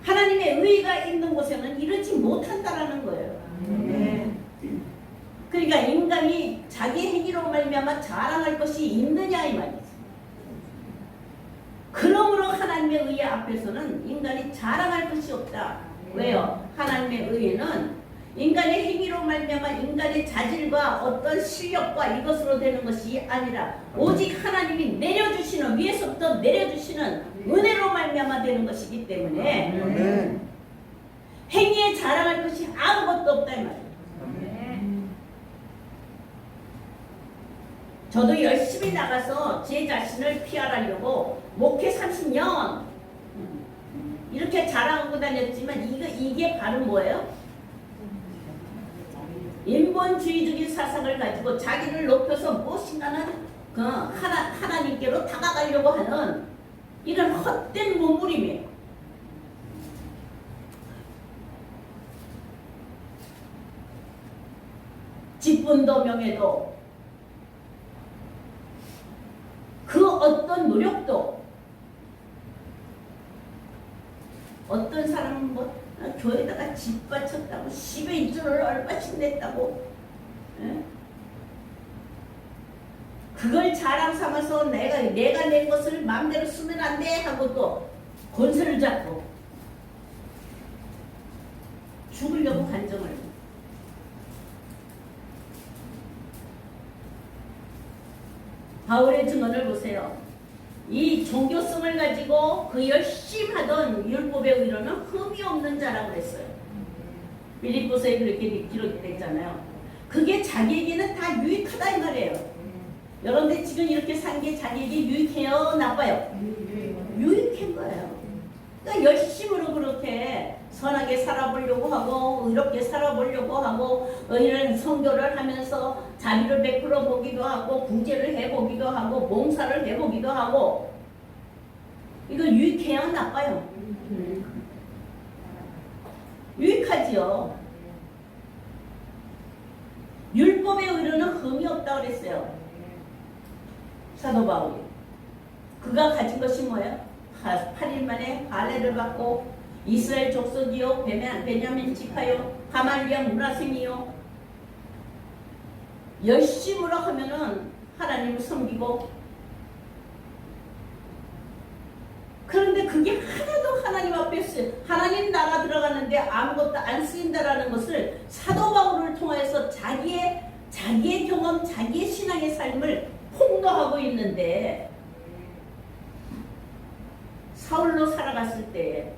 하나님의 의가 있는 곳에는 이르지 못한다라는 거예요. 그러니까 인간이 자기 행위로 말미암아 자랑할 것이 있느냐 이 말이죠. 그러므로 하나님의 의 앞에서는 인간이 자랑할 것이 없다. 왜요? 하나님의 의는 인간의 행위로 말미암아 인간의 자질과 어떤 실력과 이것으로 되는 것이 아니라 오직 하나님이 내려주시는, 위에서부터 내려주시는 은혜로 말미암아 되는 것이기 때문에 행위에 자랑할 것이 아무것도 없다 이 말이에요. 저도 열심히 나가서 제 자신을 피하려고 목회 30년 이렇게 자랑하고 다녔지만 이게 바로 뭐예요? 인본주의적인 사상을 가지고 자기를 높여서 무엇인가는 하나님께로 다가가려고 하는 이런 헛된 몸부림이에요. 직분도 명예도 그 어떤 노력도 어떤 사람은 뭐 교회에다가 집 바쳤다고 10의 1조를 얼마씩 냈다고 그걸 자랑 삼아서 내가 낸 것을 마음대로 쓰면 안 돼 하고 또 권세를 잡고 죽으려고 간정을 바울의 증언을 보세요. 이 종교성을 가지고 그 열심히 하던 율법의 의로는 흠이 없는 자라고 그랬어요. 빌립보서에 그렇게 기록됐잖아요. 그게 자기에게는 다 유익하다 이 말이에요. 여러분들 지금 이렇게 산 게 자기에게 유익해요? 나빠요? 유익한 거예요. 그러니까 열심으로 그렇게 선하게 살아보려고 하고 의롭게 살아보려고 하고 이런 선교를 하면서 자비를 베풀어 보기도 하고 구제를 해보기도 하고 봉사를 해보기도 하고 이거 유익해요? 나빠요? 유익하지요. 율법의 의로는 흠이 없다고 그랬어요. 사도 바울이. 그가 가진 것이 뭐예요? 8일 만에 할례를 받고 이스라엘 족속이요 베냐민 지파요 가말리아 문하생이요 열심으로 하면은 하나님을 섬기고 그런데 그게 하나도 하나님 앞에 하나님 나라 들어가는데 아무것도 안 쓰인다라는 것을 사도 바울을 통해서 자기의 경험, 자기의 신앙의 삶을 폭로하고 있는데 사울로 살아갔을 때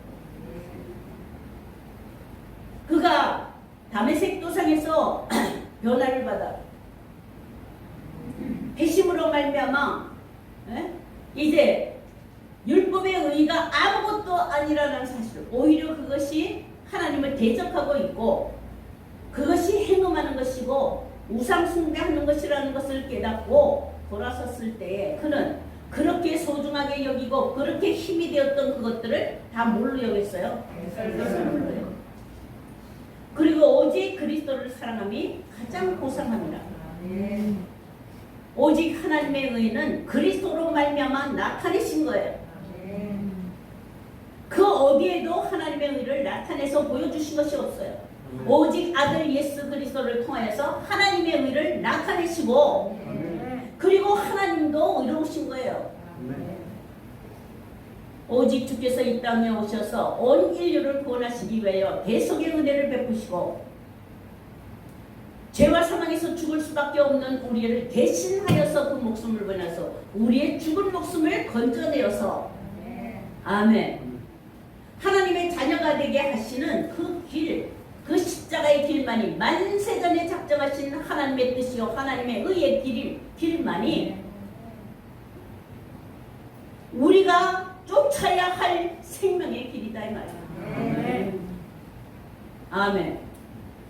그가 다메섹 도상에서 변화를 받아 회심으로 말미암아 이제 율법의 의의가 아무것도 아니라는 사실, 오히려 그것이 하나님을 대적하고 있고 그것이 행음하는 것이고 우상 숭배하는 것이라는 것을 깨닫고 돌아섰을 때에 그는 그렇게 소중하게 여기고 그렇게 힘이 되었던 그것들을 다 뭘로 여겼어요? 그리고 오직 그리스도를 사랑함이 가장 고상합니다. 오직 하나님의 의는 그리스도로 말미암아 나타내신 거예요. 그 어디에도 하나님의 의를 나타내서 보여주신 것이 없어요. 오직 아들 예수 그리스도를 통해서 하나님의 의를 나타내시고 그리고 하나님도 의로우신 거예요. 오직 주께서 이 땅에 오셔서 온 인류를 구원하시기 위하여 대속의 은혜를 베푸시고 죄와 사망에서 죽을 수밖에 없는 우리를 대신하여서 그 목숨을 보내서 우리의 죽은 목숨을 건져내어서 아멘. 하나님의 자녀가 되게 하시는 그 길, 그 그 십자가의 길만이 만세전에 작정하신 하나님의 뜻이요 하나님의 의의 길만이 우리가 쫓아야 할 생명의 길이다 이 말이야. 아멘.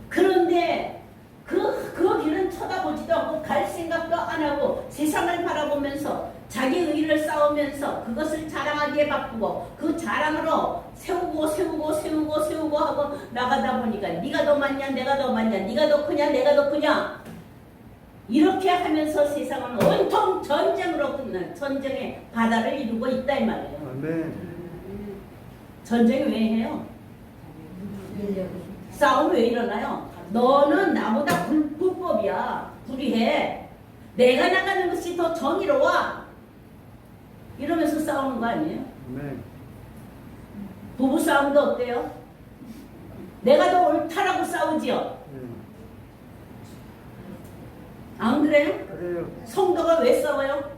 그런데 그 길은 쳐다보지도 않고 갈 생각도 안 하고 세상을 바라보면서 자기 의를 쌓으면서 그것을 자랑하기에 바쁘고 그 자랑으로 세우고 하고 나가다 보니까 네가 더 많냐 내가 더 많냐 네가 더 크냐 내가 더 크냐 이렇게 하면서 세상은 온통 전쟁으로 끝난 전쟁의 바다를 이루고 있다 이 말이에요. 아멘. 전쟁 왜 해요? 싸움 왜 일어나요? 너는 나보다 불법이야. 불의해. 내가 나가는 것이 더 정의로워. 이러면서 싸우는 거 아니에요? 아멘. 부부싸움도 어때요? 내가 더 옳다라고 싸우지요? 안 그래요? 그래요. 성도가 왜 싸워요?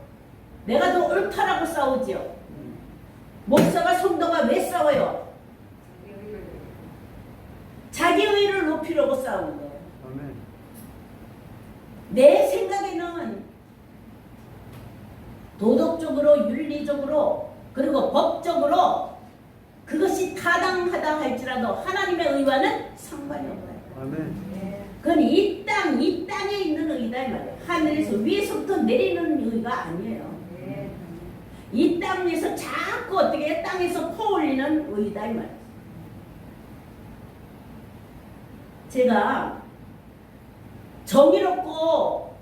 내가 더 옳다라고 싸우지요? 목사가 성도가 왜 싸워요? 자기 의를 높이려고 싸우는 거예요. 아멘. 내 생각에는 도덕적으로 윤리적으로 그리고 법적으로 그것이 타당하다 할지라도 하나님의 의와는 상관이 없어요. 아멘. 그건 이 땅에 있는 의다 이 말이에요. 하늘에서 위에서부터 내리는 의가 아니에요. 이 땅에서 자꾸 어떻게 땅에서 퍼올리는 의다 이 말이에요. 제가 정의롭고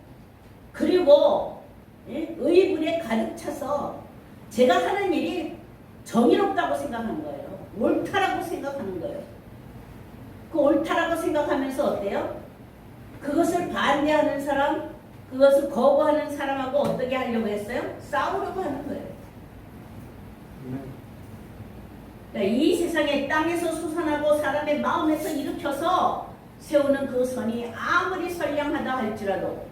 그리고 의분에 가득 차서 제가 하는 일이 정의롭다고 생각하는 거예요. 옳다라고 생각하는 거예요. 그 옳다라고 생각하면서 어때요? 그것을 반대하는 사람, 그것을 거부하는 사람하고 어떻게 하려고 했어요? 싸우려고 하는 거예요. 그러니까 이 세상에 땅에서 솟아나고 사람의 마음에서 일으켜서 세우는 그 선이 아무리 선량하다 할지라도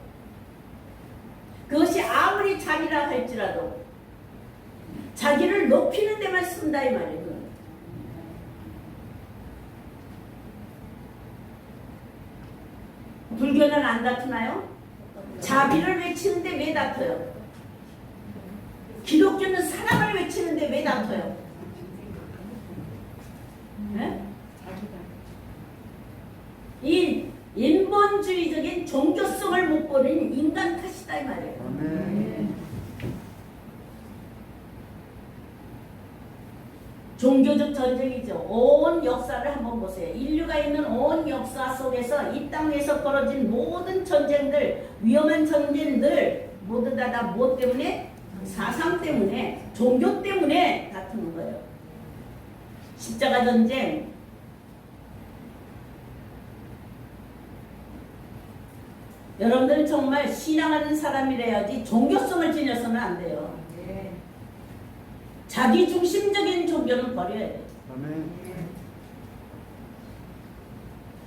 그것이 아무리 자비라 할지라도 자기를 높이는 데만 쓴다 이 말이에요. 불교는 안 다투나요? 자비를 외치는데 왜 다퉈요? 기독교는 사랑을 외치는데 왜 다퉈요? 네? 이 인본주의적인 종교성을 못 버린 인간 탓이다 이 말이에요. 아멘. 종교적 전쟁이죠. 온 역사를 한번 보세요. 인류가 있는 온 역사 속에서 이 땅에서 벌어진 모든 전쟁들, 위험한 전쟁들 모두 다 뭐 때문에? 사상 때문에, 종교 때문에 다투는 거예요. 십자가 전쟁, 여러분들은 정말 신앙하는 사람이라야지 종교성을 지녀서는 안 돼요. 자기 중심적인 종교는 버려야 돼요. 아멘.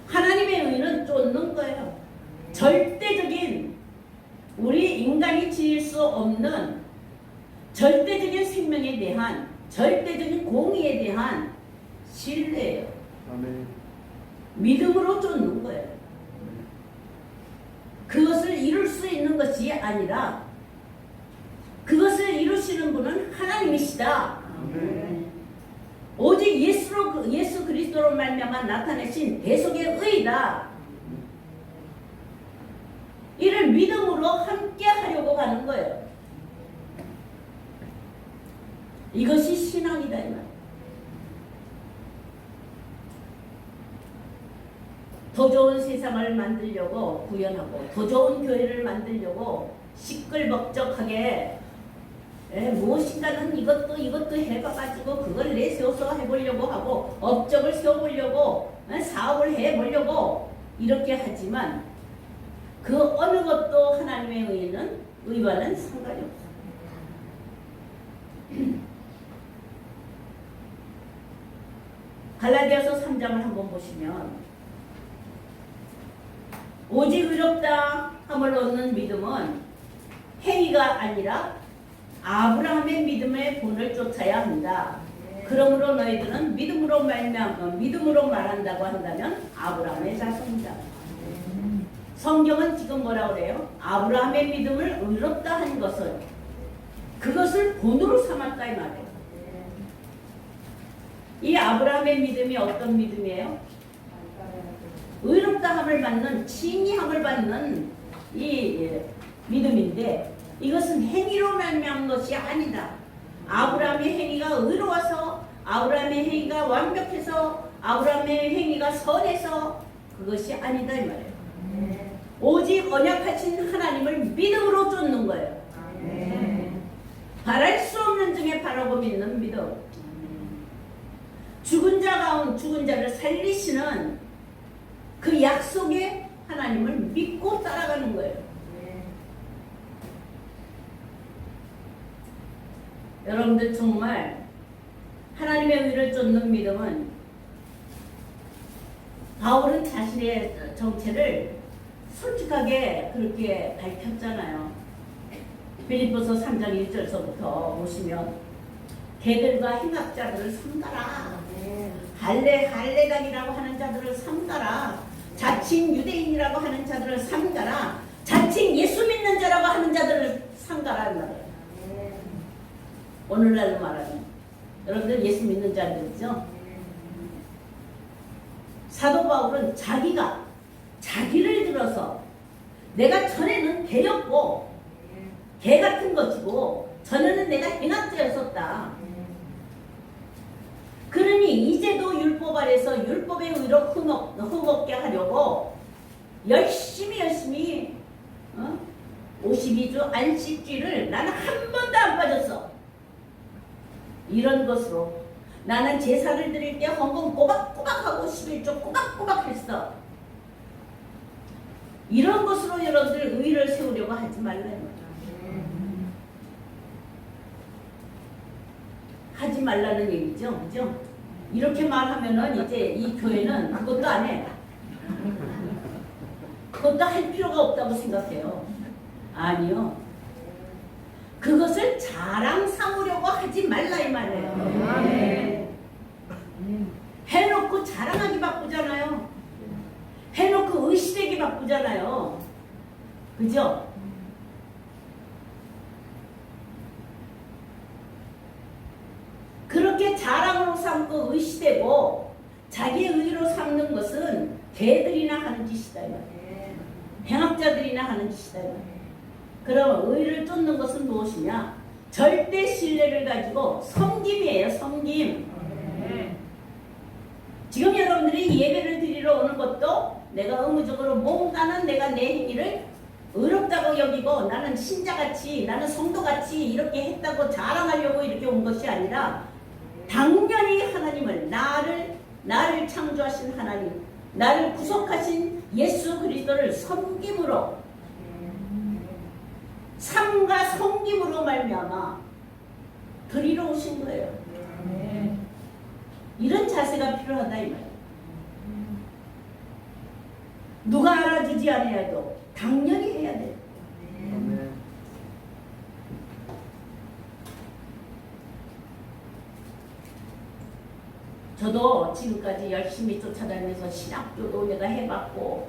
하나님의 의는 쫓는 거예요. 절대적인 우리 인간이 지을 수 없는 절대적인 생명에 대한 절대적인 공의에 대한 신뢰예요. 아멘. 믿음으로 쫓는 거예요. 그것을 이룰 수 있는 것이 아니라 그것을 이루시는 분은 하나님이시다. 아멘. 오직 예수 그리스도로 말미암아 나타내신 대속의 의다. 이를 믿음으로 함께 하려고 하는 거예요. 이것이 신앙이다 이 말. 더 좋은 세상을 만들려고 구현하고 더 좋은 교회를 만들려고 시끌벅적하게 무엇인가는 이것도 해봐가지고 그걸 내세워서 해보려고 하고 업적을 세워보려고 사업을 해보려고 이렇게 하지만 그 어느 것도 하나님의 의와는 상관이 없어요. 갈라디아서 3장을 한번 보시면 오직 의롭다 함을 얻는 믿음은 행위가 아니라 아브라함의 믿음의 본을 쫓아야 한다. 그러므로 너희들은 믿음으로 말한다고 한다면 아브라함의 자손이다. 성경은 지금 뭐라 그래요? 아브라함의 믿음을 의롭다 한 것을 그것을 본으로 삼았다 이 말이에요. 이 아브라함의 믿음이 어떤 믿음이에요? 의롭다함을 받는 칭의함을 받는 이 믿음인데 이것은 행위로 말미암은 것이 아니다. 아브라함의 행위가 의로워서 아브라함의 행위가 완벽해서 아브라함의 행위가 선해서 그것이 아니다 이 말이에요. 오직 언약하신 하나님을 믿음으로 쫓는 거예요. 바랄 수 없는 중에 바라고 믿는 믿음. 죽은 자를 살리시는 그 약속의 하나님을 믿고 따라가는 거예요. 여러분들 정말 하나님의 의를 쫓는 믿음은 바울은 자신의 정체를 솔직하게 그렇게 밝혔잖아요. 빌립보서 3장 1절서부터 보시면 개들과 행악자들을 삼가라. 할례당이라고 하는 자들을 삼가라. 자칭 유대인이라고 하는 자들을 삼가라. 자칭 예수 믿는 자라고 하는 자들을 삼가라는 말이에요. 오늘날로 말하면 여러분들 예수 믿는 자들이죠. 사도 바울은 자기를 들어서 내가 전에는 개였고 개 같은 것이고 전에는 내가 행악자였었다. 그러니 이제도 율법 아래서 율법의 의로 흠없게 하려고 열심히 52주 안식주를 나는 한 번도 안 빠졌어. 이런 것으로 나는 제사를 드릴 때 헌금 꼬박꼬박하고 11조 꼬박꼬박 했어. 이런 것으로 여러분들 의를 세우려고 하지 말라요. 하지 말라는 얘기죠. 그죠? 이렇게 말하면은 이제 이 교회는 그것도 안 해. 그것도 할 필요가 없다고 생각해요. 아니요. 그것을 자랑 삼으려고 하지 말라 이 말이에요. 해놓고 자랑하기 바쁘잖아요. 해놓고 의시되기 바쁘잖아요. 그죠? 그렇게 자랑으로 삼고 의시되고 자기의 의로 삼는 것은 개들이나 하는 짓이다. 행악자들이나 하는 짓이다. 그럼 의를 쫓는 것은 무엇이냐? 절대 신뢰를 가지고 섬김이에요. 섬김. 지금 여러분들이 예배를 드리러 오는 것도 내가 의무적으로 뭔가는 내가 내 행위를 의롭다고 여기고 나는 신자같이 나는 성도같이 이렇게 했다고 자랑하려고 이렇게 온 것이 아니라 당연히 하나님을 나를 창조하신 하나님 나를 구속하신 예수 그리스도를 섬김으로 삶과 섬김으로 말미암아 드리러 오신 거예요. 이런 자세가 필요하다 이 말이에요. 누가 알아주지 않아도 당연히 해야 돼요. 저도 지금까지 열심히 쫓아다니면서 신학교도 내가 해봤고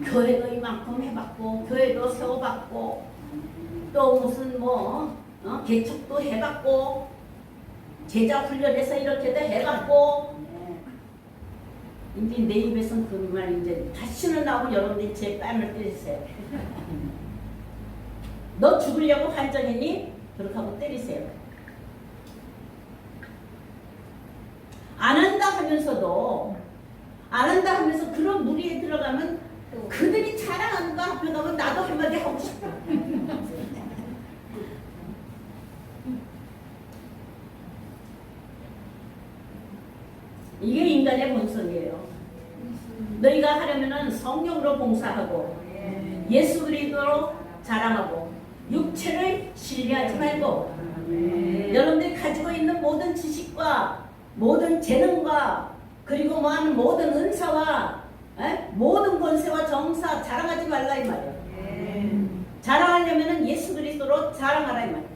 교회도 이만큼 해봤고 교회도 세워봤고 또 무슨 개척도 해봤고 제자 훈련해서 이렇게도 해봤고 이제 내 입에선 그 말 이제 다시는 나오면 여러분들이 제 뺨을 때리세요. 너 죽으려고 환장했니? 그렇게 하고 때리세요. 안 한다 하면서도 안 한다 하면서 그런 무리에 들어가면 그들이 자랑하는 거 앞에 가면 나도 한마디 하고 싶어. 이게 인간의 본성이에요. 너희가 하려면은 성령으로 봉사하고 예수 그리스도로 자랑하고 육체를 신뢰하지 말고 여러분들이 가지고 있는 모든 지식과 모든 재능과 그리고 뭐하는 모든 은사와 모든 권세와 정사 자랑하지 말라 이 말이에요. 자랑하려면은 예수 그리스도로 자랑하라 이 말이에요.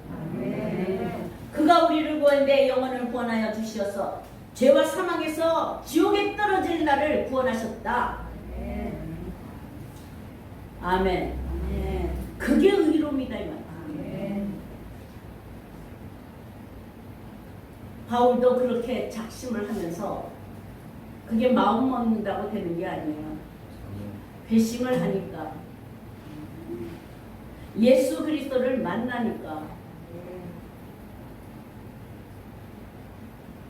그가 그가 우리를 구원 내 영혼을 구원하여 주시어서 죄와 사망에서 지옥에 떨어질 나를 구원하셨다. 아멘. 그게 의로움이다 이 말이야. 바울도 그렇게 작심을 하면서 그게 마음 먹는다고 되는 게 아니에요. 회심을 하니까 예수 그리스도를 만나니까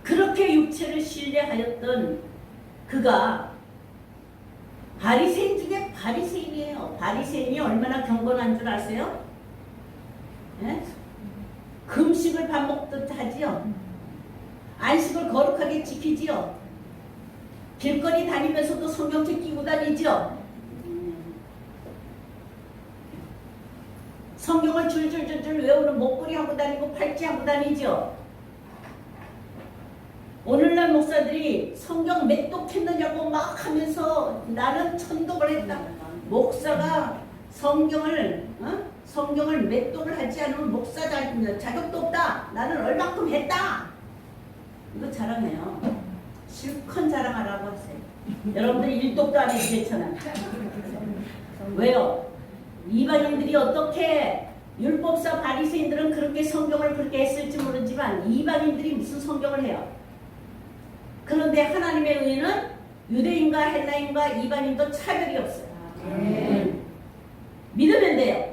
그렇게 육체를 신뢰하였던 그가 바리새인 중에 바리새인이에요. 바리새인이 얼마나 경건한 줄 아세요? 네? 금식을 밥 먹듯 하지요. 안식을 거룩하게 지키지요. 길거리 다니면서도 성경책 끼고 다니지요. 성경을 줄줄줄줄 외우는 목걸이 하고 다니고 팔찌 하고 다니죠. 오늘날 목사들이 성경 몇 독했느냐고 막 하면서 나는 천독을 했다. 목사가 성경을 몇 독을 하지 않으면 목사 자격도 없다. 나는 얼만큼 했다. 이거 자랑해요. 실컷 자랑하라고 하세요. 여러분들이 1독도 안 해도 괜찮아. 왜요? 이방인들이 어떻게 율법사 바리새인들은 그렇게 성경을 그렇게 했을지 모르지만 이방인들이 무슨 성경을 해요? 그런데 하나님의 의는 유대인과 헬라인과 이방인도 차별이 없어요. 믿으면 돼요.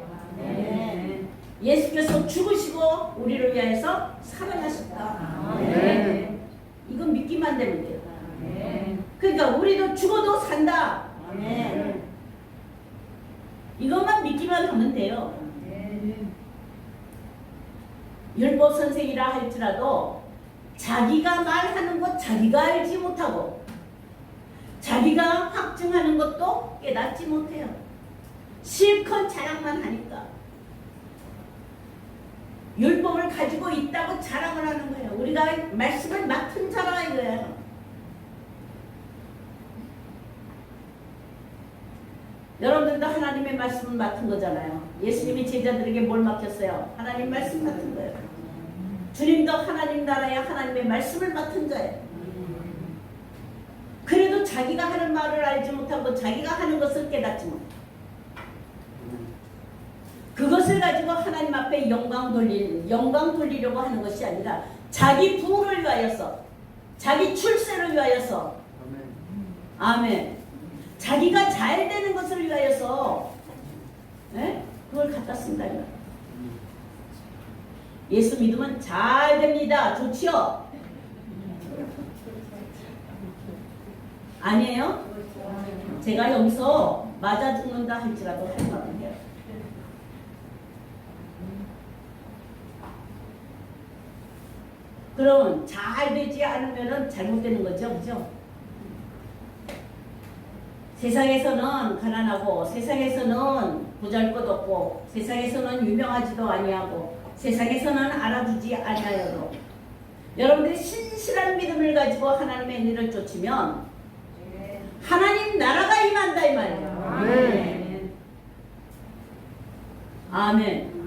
예수께서 죽으시고 우리를 위하여서 살아나셨다. 이건 믿기만 되면 돼요. 그러니까 우리도 죽어도 산다. 이것만 믿기만 하면 돼요. 율법 선생이라 할지라도 자기가 말하는 것 자기가 알지 못하고 자기가 확증하는 것도 깨닫지 못해요. 실컷 자랑만 하니까 율법을 가지고 있다고 자랑을 하는 거예요. 우리가 말씀을 맡은 자라 이거예요. 여러분들도 하나님의 말씀을 맡은 거잖아요. 예수님이 제자들에게 뭘 맡겼어요? 하나님 말씀 맡은 거예요. 주님도 하나님 나라에 하나님의 말씀을 맡은 자예요. 그래도 자기가 하는 말을 알지 못하고 자기가 하는 것을 깨닫지 못해요. 그것을 가지고 하나님 앞에 영광 돌리려고 하는 것이 아니라 자기 부를 위하여서 자기 출세를 위하여서 아멘. 자기가 잘 되는 것을 위하여서 그걸 갖다 쓴다. 예수 믿으면 잘 됩니다. 좋지요? 아니에요? 제가 여기서 맞아 죽는다 할지라도 할 말은 해요. 그럼 잘 되지 않으면 잘못되는 거죠. 그죠? 세상에서는 가난하고 세상에서는 보잘것없고 세상에서는 유명하지도 아니하고 세상에서는 알아주지 아니하여도 여러분들이 신실한 믿음을 가지고 하나님의 일을 쫓으면 하나님 나라가 임한다 이 말이에요. 아멘. 아멘.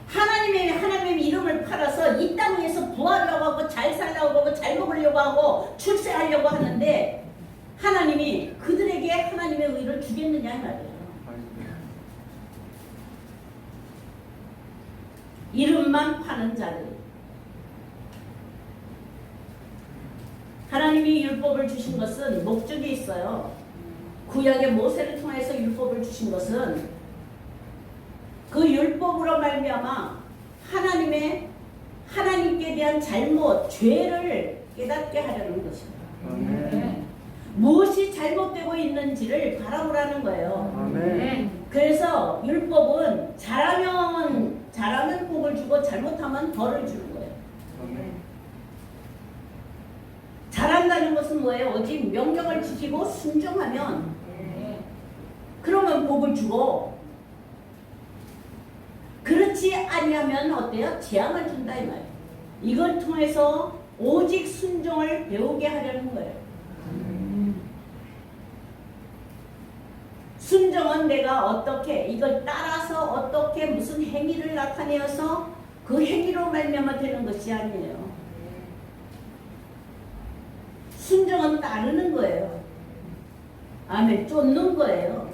하나님의 이름을 팔아서 이 땅 위에서 부하려고 하고 잘 살려고 하고 잘 먹으려고 하고 출세하려고 하는데 하나님이 그들에게 하나님의 의를 주겠느냐 이 말이에요. 이름만 파는 자들. 하나님이 율법을 주신 것은 목적이 있어요. 구약의 모세를 통해서 율법을 주신 것은 그 율법으로 말미암아 하나님께 대한 잘못, 죄를 깨닫게 하려는 것입니다. 무엇이 잘못되고 있는지를 바라보라는 거예요. 그래서 율법은 잘하면 복을 주고 잘못하면 벌을 주는 거예요. 잘한다는 것은 뭐예요? 오직 명령을 지키고 순종하면 그러면 복을 주고 그렇지 아니하면 어때요? 재앙을 준다 이 말이에요. 이걸 통해서 오직 순종을 배우게 하려는 거예요. 순종은 내가 어떻게 이걸 따라서 어떻게 무슨 행위를 나타내어서 그 행위로 말미암아 되는 것이 아니에요. 순종은 따르는 거예요. 아멘. 쫓는 거예요.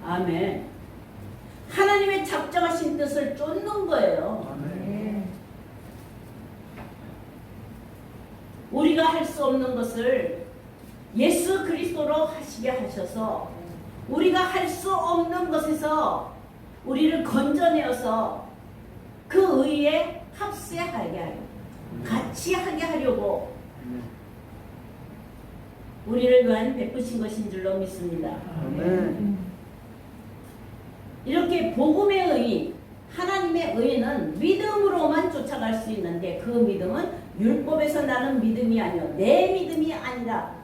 아멘. 하나님의 작정하신 뜻을 쫓는 거예요. 아멘. 우리가 할 수 없는 것을 예수 그리스도로 하시게 하셔서 우리가 할 수 없는 것에서 우리를 건져내어서 그 의에 합세하게 하려, 같이 하게 하려고 우리를 위한 베푸신 것인 줄로 믿습니다. 아멘. 이렇게 복음의 의, 하나님의 의는 믿음으로만 쫓아갈 수 있는데 그 믿음은 율법에서 나는 믿음이 아니요 내 믿음이 아니라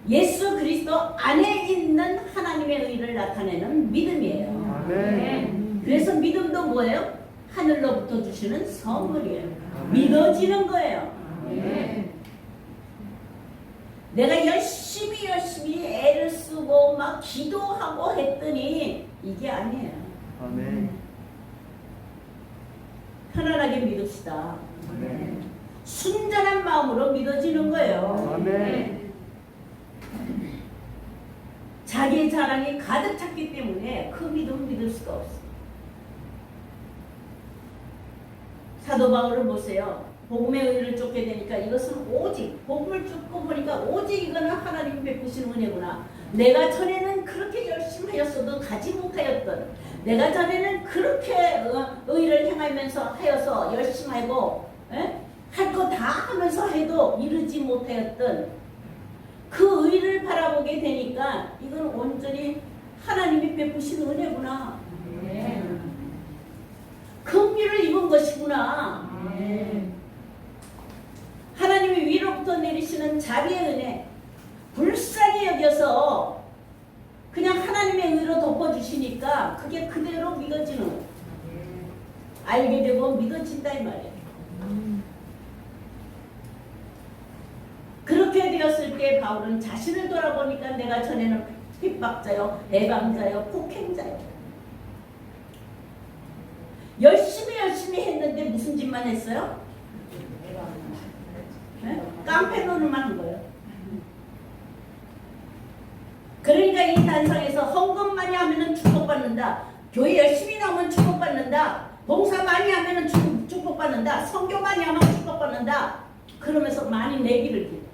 예수 그리스도 안에 있는 하나님의 의를 나타내는 믿음이에요. 아멘. 그래서 믿음도 뭐예요? 하늘로부터 주시는 선물이에요. 아멘. 믿어지는 거예요. 아멘. 내가 열심히 애를 쓰고 막 기도하고 했더니 이게 아니에요. 아멘. 편안하게 믿읍시다. 아멘. 순전한 마음으로 믿어지는 거예요. 아멘. 자기의 자랑이 가득 찼기 때문에 그 믿음을 믿을 수가 없어. 사도 바울을 보세요. 복음의 의를 쫓게 되니까 이것은 오직 복음을 쫓고 보니까 오직 이거는 하나님이 베푸시는 은혜구나. 내가 전에는 그렇게 열심히 하였어도 가지 못하였던, 내가 전에는 그렇게 의를 행하면서 하여서 열심히 하고 할 거 다 하면서 해도 이루지 못하였던 그 의를 바라보게 되니까 이건 온전히 하나님이 베푸신 은혜구나. 긍휼을 입은 것이구나. 하나님이 위로부터 내리시는 자비의 은혜, 불쌍히 여겨서 그냥 하나님의 의로 덮어주시니까 그게 그대로 믿어지는 거예요. 알게 되고 믿어진다 이 말이에요. 그렇게 되었을 때 바울은 자신을 돌아보니까 내가 전에는 핍박자요, 애방자요, 폭행자요. 열심히 했는데 무슨 짓만 했어요? 깡패 노릇만 한 거예요. 그러니까 이 단상에서 헌금 많이 하면은 축복받는다. 교회 열심히 나오면 축복받는다. 봉사 많이 하면은 축복받는다. 선교 많이 하면 축복받는다. 그러면서 많이 내기를 기도.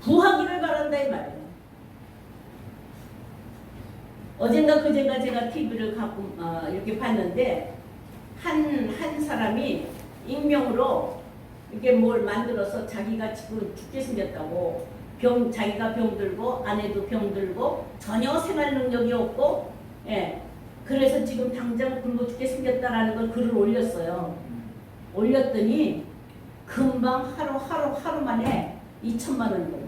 구하기를 바란다 이 말이에요. 어젠가 그젠가 제가 TV를 갖고 이렇게 봤는데 한 사람이 익명으로 이렇게 뭘 만들어서 자기가 지금 죽게 생겼다고 자기가 병들고 아내도 병들고 전혀 생활 능력이 없고 그래서 지금 당장 굶어 죽게 생겼다라는 걸 글을 올렸어요. 올렸더니 금방 하루 만에 2천만 원을 벌어요.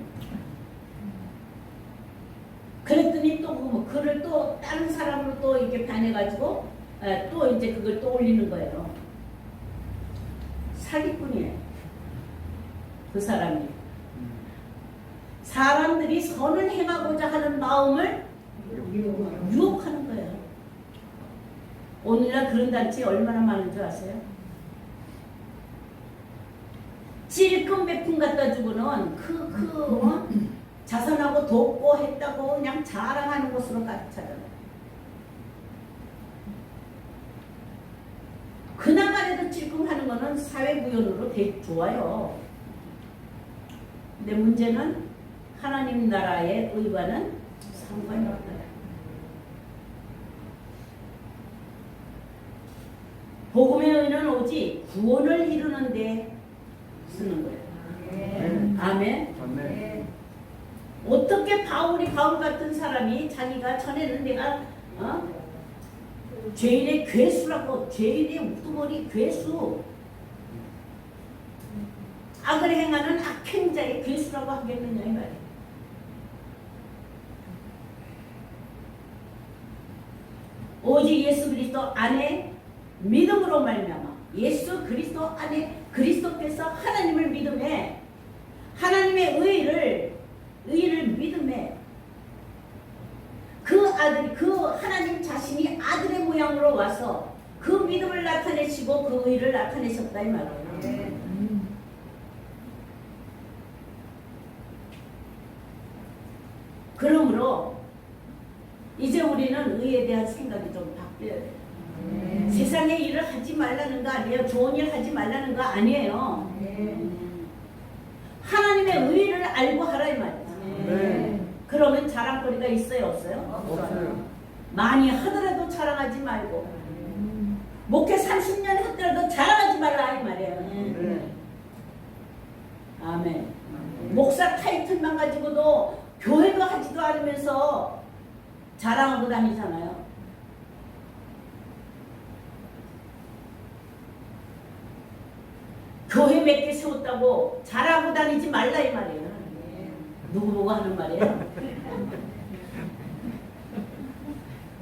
그랬더니 또 그 글을 또 다른 사람으로 또 이렇게 반해가지고 또 이제 그걸 또 올리는 거예요. 사기꾼이에요. 그 사람이. 사람들이 선을 행하고자 하는 마음을 유혹하는 거예요. 오늘날 그런 단체 얼마나 많은 줄 아세요? 찔끔 백품 갖다 주고는 자선하고 돕고 했다고 그냥 자랑하는 것으로 가득 차잖아요. 그나마라도 찔끔하는 거는 사회구현으로 되게 좋아요. 근데 문제는 하나님 나라의 의와는 상관이 없다. 복음의 의는 오직 구원을 이루는 데 쓰는 거예요. 아멘. 아멘. 어떻게 바울 같은 사람이 자기가 전에는 내가 죄인의 괴수라고, 죄인의 우두머리 괴수, 악을 행하는 악행자의 괴수라고 하겠느냐 이 말이에요. 오직 예수 그리스도 안에 믿음으로 말미암아 예수 그리스도 안에 그리스도께서 하나님을 믿음에 하나님의 의를 믿음에 그 아들, 그 하나님 자신이 아들의 모양으로 와서 그 믿음을 나타내시고 그 의를 나타내셨다 이 말이에요. 네. 그러므로 이제 우리는 의에 대한 생각이 좀 바뀌어야 돼요. 네. 세상의 일을 하지 말라는 거 아니에요. 좋은 일 하지 말라는 거 아니에요. 네. 하나님의 의를 알고 하라 이 말이에요. 네. 그러면 자랑거리가 있어요, 없어요? 없어요. 많이 하더라도 자랑하지 말고 목회 30년 했더라도 자랑하지 말라 이 말이에요. 네. 아멘. 목사 타이틀만 가지고도 교회도 하지도 않으면서 자랑하고 다니잖아요. 교회 몇 개 세웠다고 자랑하고 다니지 말라 이 말이에요. 누구 보고 하는 말이에요?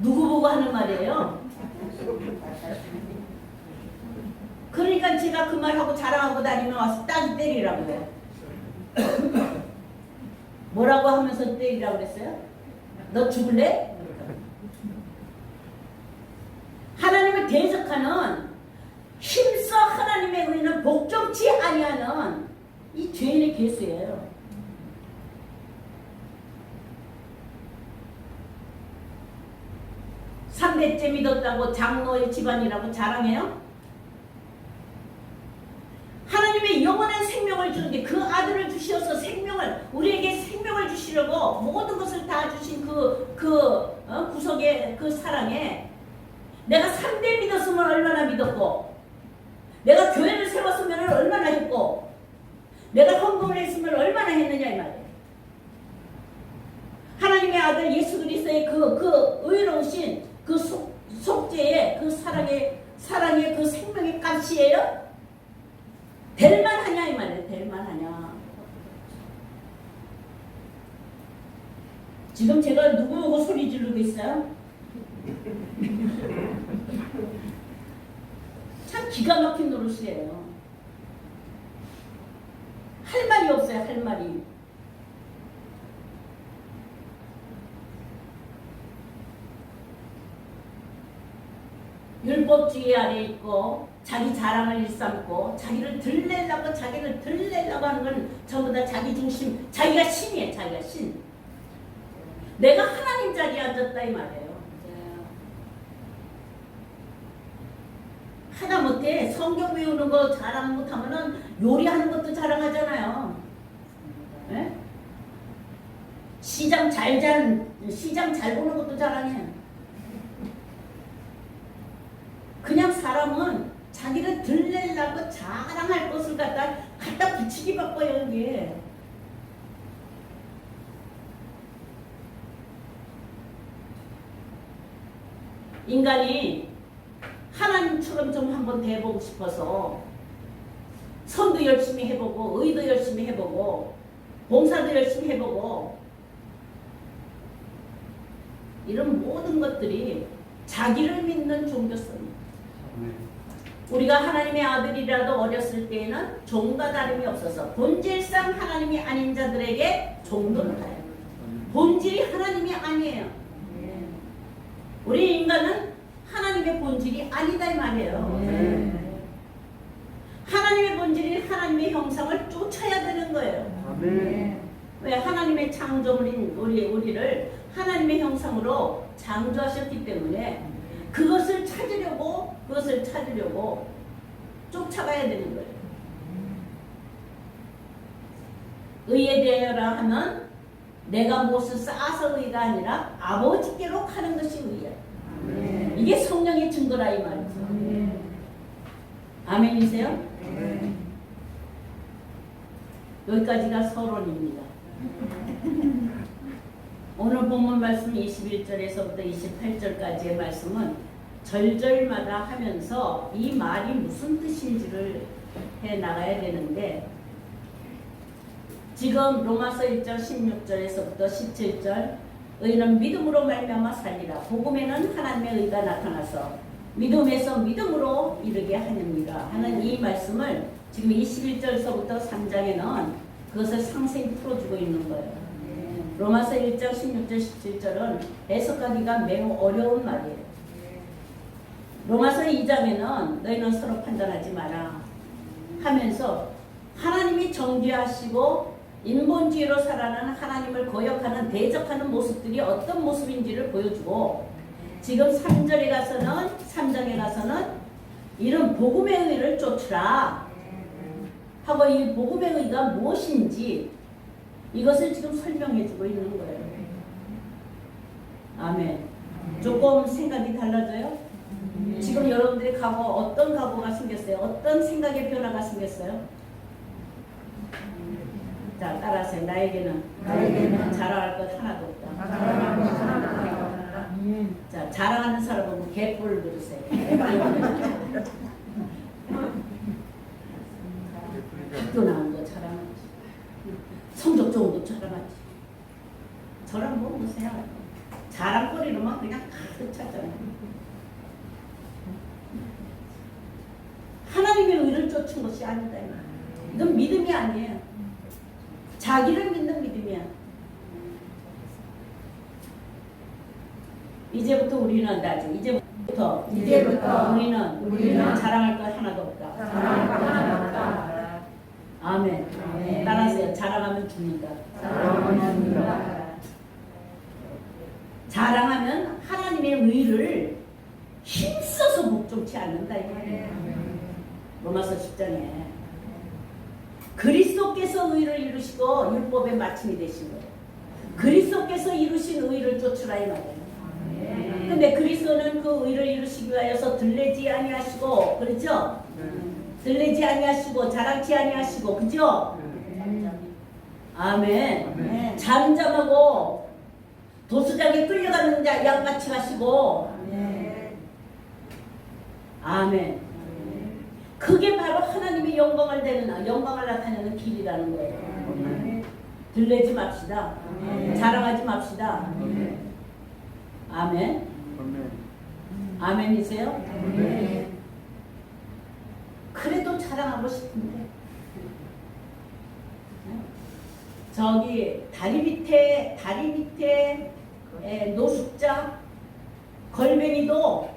누구 보고 하는 말이에요? 그러니까 제가 그 말하고 자랑하고 다니면 와서 딱 때리라고요. 뭐라고 하면서 때리라고 그랬어요? 너 죽을래? 하나님을 대적하는 힘써 하나님의 의는 복종치 아니하는 이 죄인의 개수예요. 삼대째 믿었다고 장로의 집안이라고 자랑해요? 하나님의 영원한 생명을 주는데 그 아들을 주시어서 생명을 우리에게 생명을 주시려고 모든 것을 다 주신 구속의 그 사랑에 내가 3대 믿었으면 얼마나 믿었고 내가 교회를 세웠으면 얼마나 했고 내가 헌금을 했으면 얼마나 했느냐 이 말이에요. 하나님의 아들 예수 그리스도의 그 의로우신 그 속죄의 그 사랑의 그 생명의 값이에요. 될만하냐 이 말이에요. 될만하냐. 지금 제가 누구 보고 소리 지르고 있어요? 참 기가 막힌 노릇이에요. 할 말이 없어요. 할 말이. 율법주의 아래 있고 자기 자랑을 일삼고 자기를 들내려고 하는 건 전부 다 자기 중심, 자기가 신이에요. 자기가 신. 내가 하나님 자리에 앉았다 이 말이에요. 하다못해 성경 외우는 거 자랑 못하면은 요리하는 것도 자랑하잖아요. 네? 시장 잘 보는 것도 자랑해요. 그냥 사람은 자기를 들내려고 자랑할 것을 갖다 붙이기 바빠요, 이게. 인간이 하나님처럼 좀 한번 돼보고 싶어서 선도 열심히 해보고 의도 열심히 해보고 봉사도 열심히 해보고 이런 모든 것들이 자기를 믿는 종교성입니다. 우리가 하나님의 아들이라도 어렸을 때에는 종과 다름이 없어서 본질상 하나님이 아닌 자들에게 종도를 해요. 본질이 하나님이 아니에요. 우리 인간은 하나님의 본질이 아니다 이 말이에요. 하나님의 본질이 하나님의 형상을 쫓아야 되는 거예요. 아멘. 왜? 하나님의 창조물인 우리를 하나님의 형상으로 창조하셨기 때문에 그것을 찾으려고 쫓아가야 되는 거예요. 의에 대하여라 하면 내가 무엇을 쌓아서 의가 아니라 아버지께로 가는 것이 의야. 이게 성령의 증거라 이 말이죠. 아멘이세요? 여기까지가 서론입니다. 오늘 본문 말씀 21절에서부터 28절까지의 말씀은 절절마다 하면서 이 말이 무슨 뜻인지를 해 나가야 되는데 지금 로마서 1장 16절에서부터 17절 의는 믿음으로 말미암아 살리라. 복음에는 하나님의 의가 나타나서 믿음에서 믿음으로 이르게 하느니라 하는 이 말씀을 지금 21절서부터 3장에는 그것을 상세히 풀어주고 있는 거예요. 로마서 1장 16절 17절은 해석하기가 매우 어려운 말이에요. 로마서 2장에는 너희는 서로 판단하지 마라 하면서 하나님이 정죄하시고 인본주의로 살아가는 하나님을 거역하는 대적하는 모습들이 어떤 모습인지를 보여주고, 지금 3절에 가서는 3장에 가서는 이런 복음의 의를 쫓으라 하고, 이 복음의 의가 무엇인지 이것을 지금 설명해주고 있는 거예요. 아멘. 조금 생각이 달라져요? 지금 여러분들의 각오, 어떤 각오가 생겼어요? 어떤 생각의 변화가 생겼어요? 자, 따라하세요. 나에게는 자랑할 것 하나도 없다. 자, 자랑하는 사람은 개뿔을 들으세요. 학교 나온 거 자랑하지. 성적 좋은 거 자랑하지. 저랑 뭐 보세요. 자랑거리로만 그냥 가득 찼잖아요. 하나님의 의를 쫓은 것이 아니다. 이건 믿음이 아니에요. 자기를 믿는 믿음이야. 이제부터 우리는 나죠. 이제부터 우리는 자랑할 것 하나도 없다. 아멘. 따라하세요. 자랑하면 죽는다. 자랑하면 하나님의 의를 힘써서 복종치 않는다. 로마서 10장에 그리스도께서 의를 이루시고 율법의 마침이 되신 거예요. 그리스도께서 이루신 의를 쫓으라 이 말이에요. 근데 그리스도는 그 의를 이루시기 위하여서 들레지 아니하시고, 그렇죠? 들레지 아니하시고 자랑치 아니하시고, 그죠? 아멘. 잠잠하고 도수장에 끌려가는 자 양같이 하시고, 아멘. 그게 바로 하나님의 영광을 나타내는 길이라는 거예요. 들레지 맙시다. 자랑하지 맙시다. 아멘. 아멘이세요? 그래도 자랑하고 싶은데 저기 다리 밑에 노숙자 걸뱅이도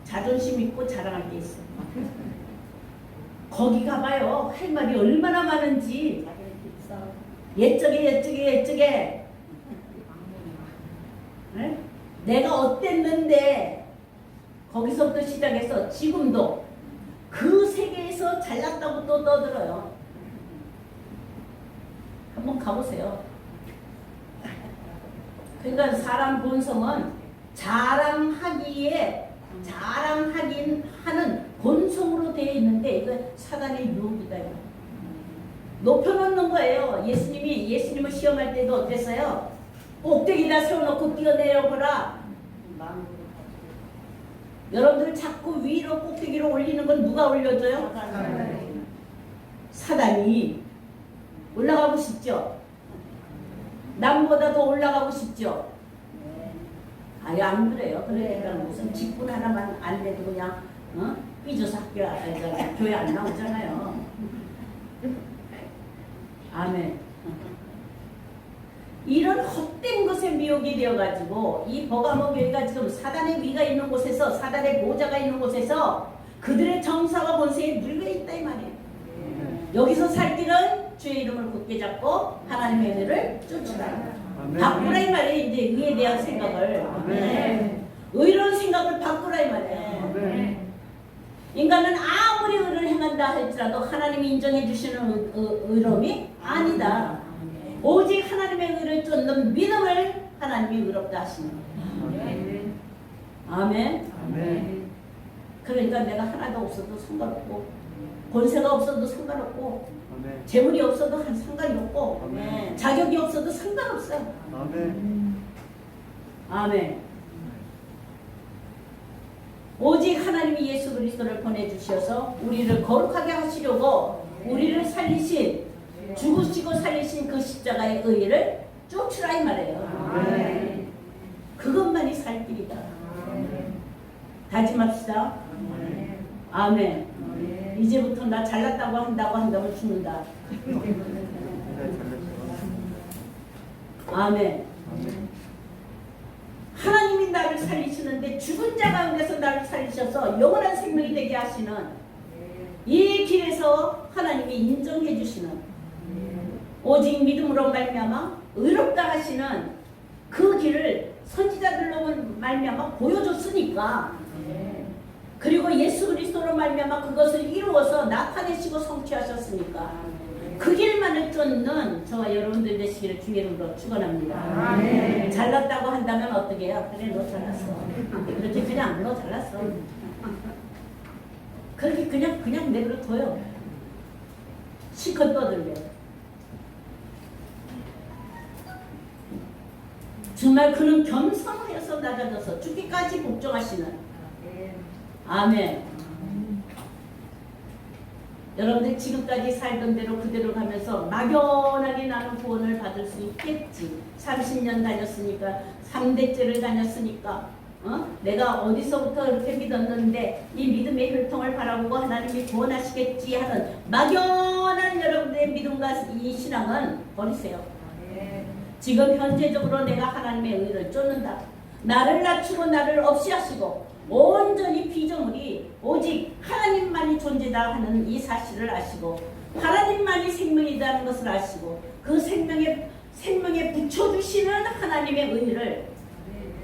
자존심 있고 자랑할 게 있어. 거기 가봐요. 할 말이 얼마나 많은지. 옛적에 네? 내가 어땠는데, 거기서부터 시작해서 지금도 그 세계에서 잘났다고 또 떠들어요. 한번 가보세요. 그러니까 사람 본성은 자랑하긴 하는 본성으로 되어 있는데, 이거 사단의 유혹이다. 높여놓는 거예요. 예수님을 시험할 때도 어땠어요? 꼭대기다 세워놓고 뛰어내려보라. 여러분들 자꾸 위로 꼭대기로 올리는 건 누가 올려줘요? 사단이. 올라가고 싶죠? 남보다도 올라가고 싶죠? 아예 안 그래요. 그러니까 무슨 직분 하나만 안 돼도 그냥 삐져서 교회 안 나오잖아요. 아멘. 이런 헛된 것에 미혹이 되어가지고 이 버가모 교회가 지금 사단의 위가 있는 곳에서, 사단의 보좌가 있는 곳에서 그들의 정사와 본세에 물려 있다 이 말이에요. 여기서 살 길은 주의 이름을 굳게 잡고 하나님의 은혜를 쫓으라. 바꾸라 이 말이에요. 이제 의에 대한 생각을. 의로운 생각을 바꾸라 이 말이에요. 인간은 아무리 의를 행한다 할지라도 하나님이 인정해 주시는 의로움이 아니다. 오직 하나님의 의를 쫓는 믿음을 하나님이 의롭다 하시는 거예요. 아멘. 그러니까 내가 하나도 없어도 상관없고, 권세가 없어도 상관없고, 재물이 없어도 상관이 없고, 자격이 없어도 상관없어. 아멘. 오직 하나님이 예수 그리스도를 보내주셔서 우리를 거룩하게 하시려고 우리를 살리신, 죽으시고 살리신 그 십자가의 의를 쫓으라 이 말이에요. 그것만이 살 길이다. 다짐합시다. 아멘. 이제부터 나 잘났다고 한다면 죽는다. 아멘. 아멘. 하나님이 나를 살리시는데 죽은 자 가운데서 나를 살리셔서 영원한 생명이 되게 하시는 이 길에서 하나님이 인정해 주시는 오직 믿음으로 말미암아 의롭다 하시는 그 길을 선지자들로 말미암아 보여줬으니까 그리고 예수 그리스도로 말미암아 그것을 이루어서 나타내시고 성취하셨으니까 그 길만을 쫓는 저와 여러분들 되시기를 주의 이름으로 축원합니다. 아멘. 잘났다고 한다면 어떻게 해요? 그래 너 잘났어. 그렇게 그냥 너 잘났어. 그렇게 그냥 내버려둬요. 실컷 떠들려. 정말 그는 겸손하여서 낮아져서 죽기까지 복종하시는 아멘. 여러분들 지금까지 살던 대로 그대로 가면서 막연하게 나는 구원을 받을 수 있겠지. 30년 다녔으니까 3대째를 다녔으니까 내가 어디서부터 이렇게 믿었는데 이 믿음의 혈통을 바라보고 하나님이 구원하시겠지 하는 막연한 여러분들의 믿음과 이 신앙은 버리세요. 지금 현재적으로 내가 하나님의 의를 쫓는다. 나를 낮추고 나를 없이 하시고 온전히 피조물이 오직 하나님만이 존재다 하는 이 사실을 아시고 하나님만이 생명이라는 것을 아시고 그 생명에 붙여주시는 하나님의 의를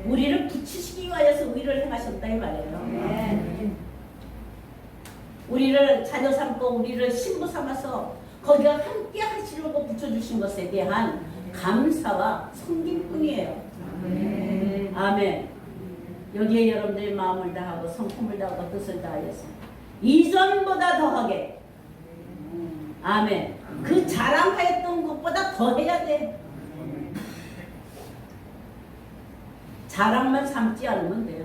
우리를 붙이시기 위하여서 의를 행하셨다 이 말이에요. 우리를 자녀 삼고 우리를 신부 삼아서 거기가 함께 하시려고 붙여주신 것에 대한 감사와 섬김뿐이에요. 아멘. 여기에 여러분들의 마음을 다하고 성품을 다하고 뜻을 다하여서 이전보다 더하게 아멘. 그 자랑하였던 것보다 더 해야 돼. 자랑만 삼지 않으면 돼요.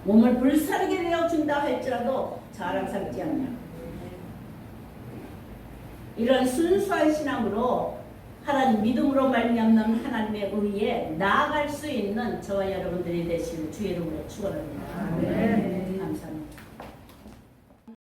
몸을 불사르게 내어준다 할지라도 자랑 삼지 않냐. 이런 순수한 신앙으로 하나님 믿음으로 말미암는 하나님의 의에 나아갈 수 있는 저와 여러분들이 되시는 주의 이름으로 축원합니다. 감사합니다.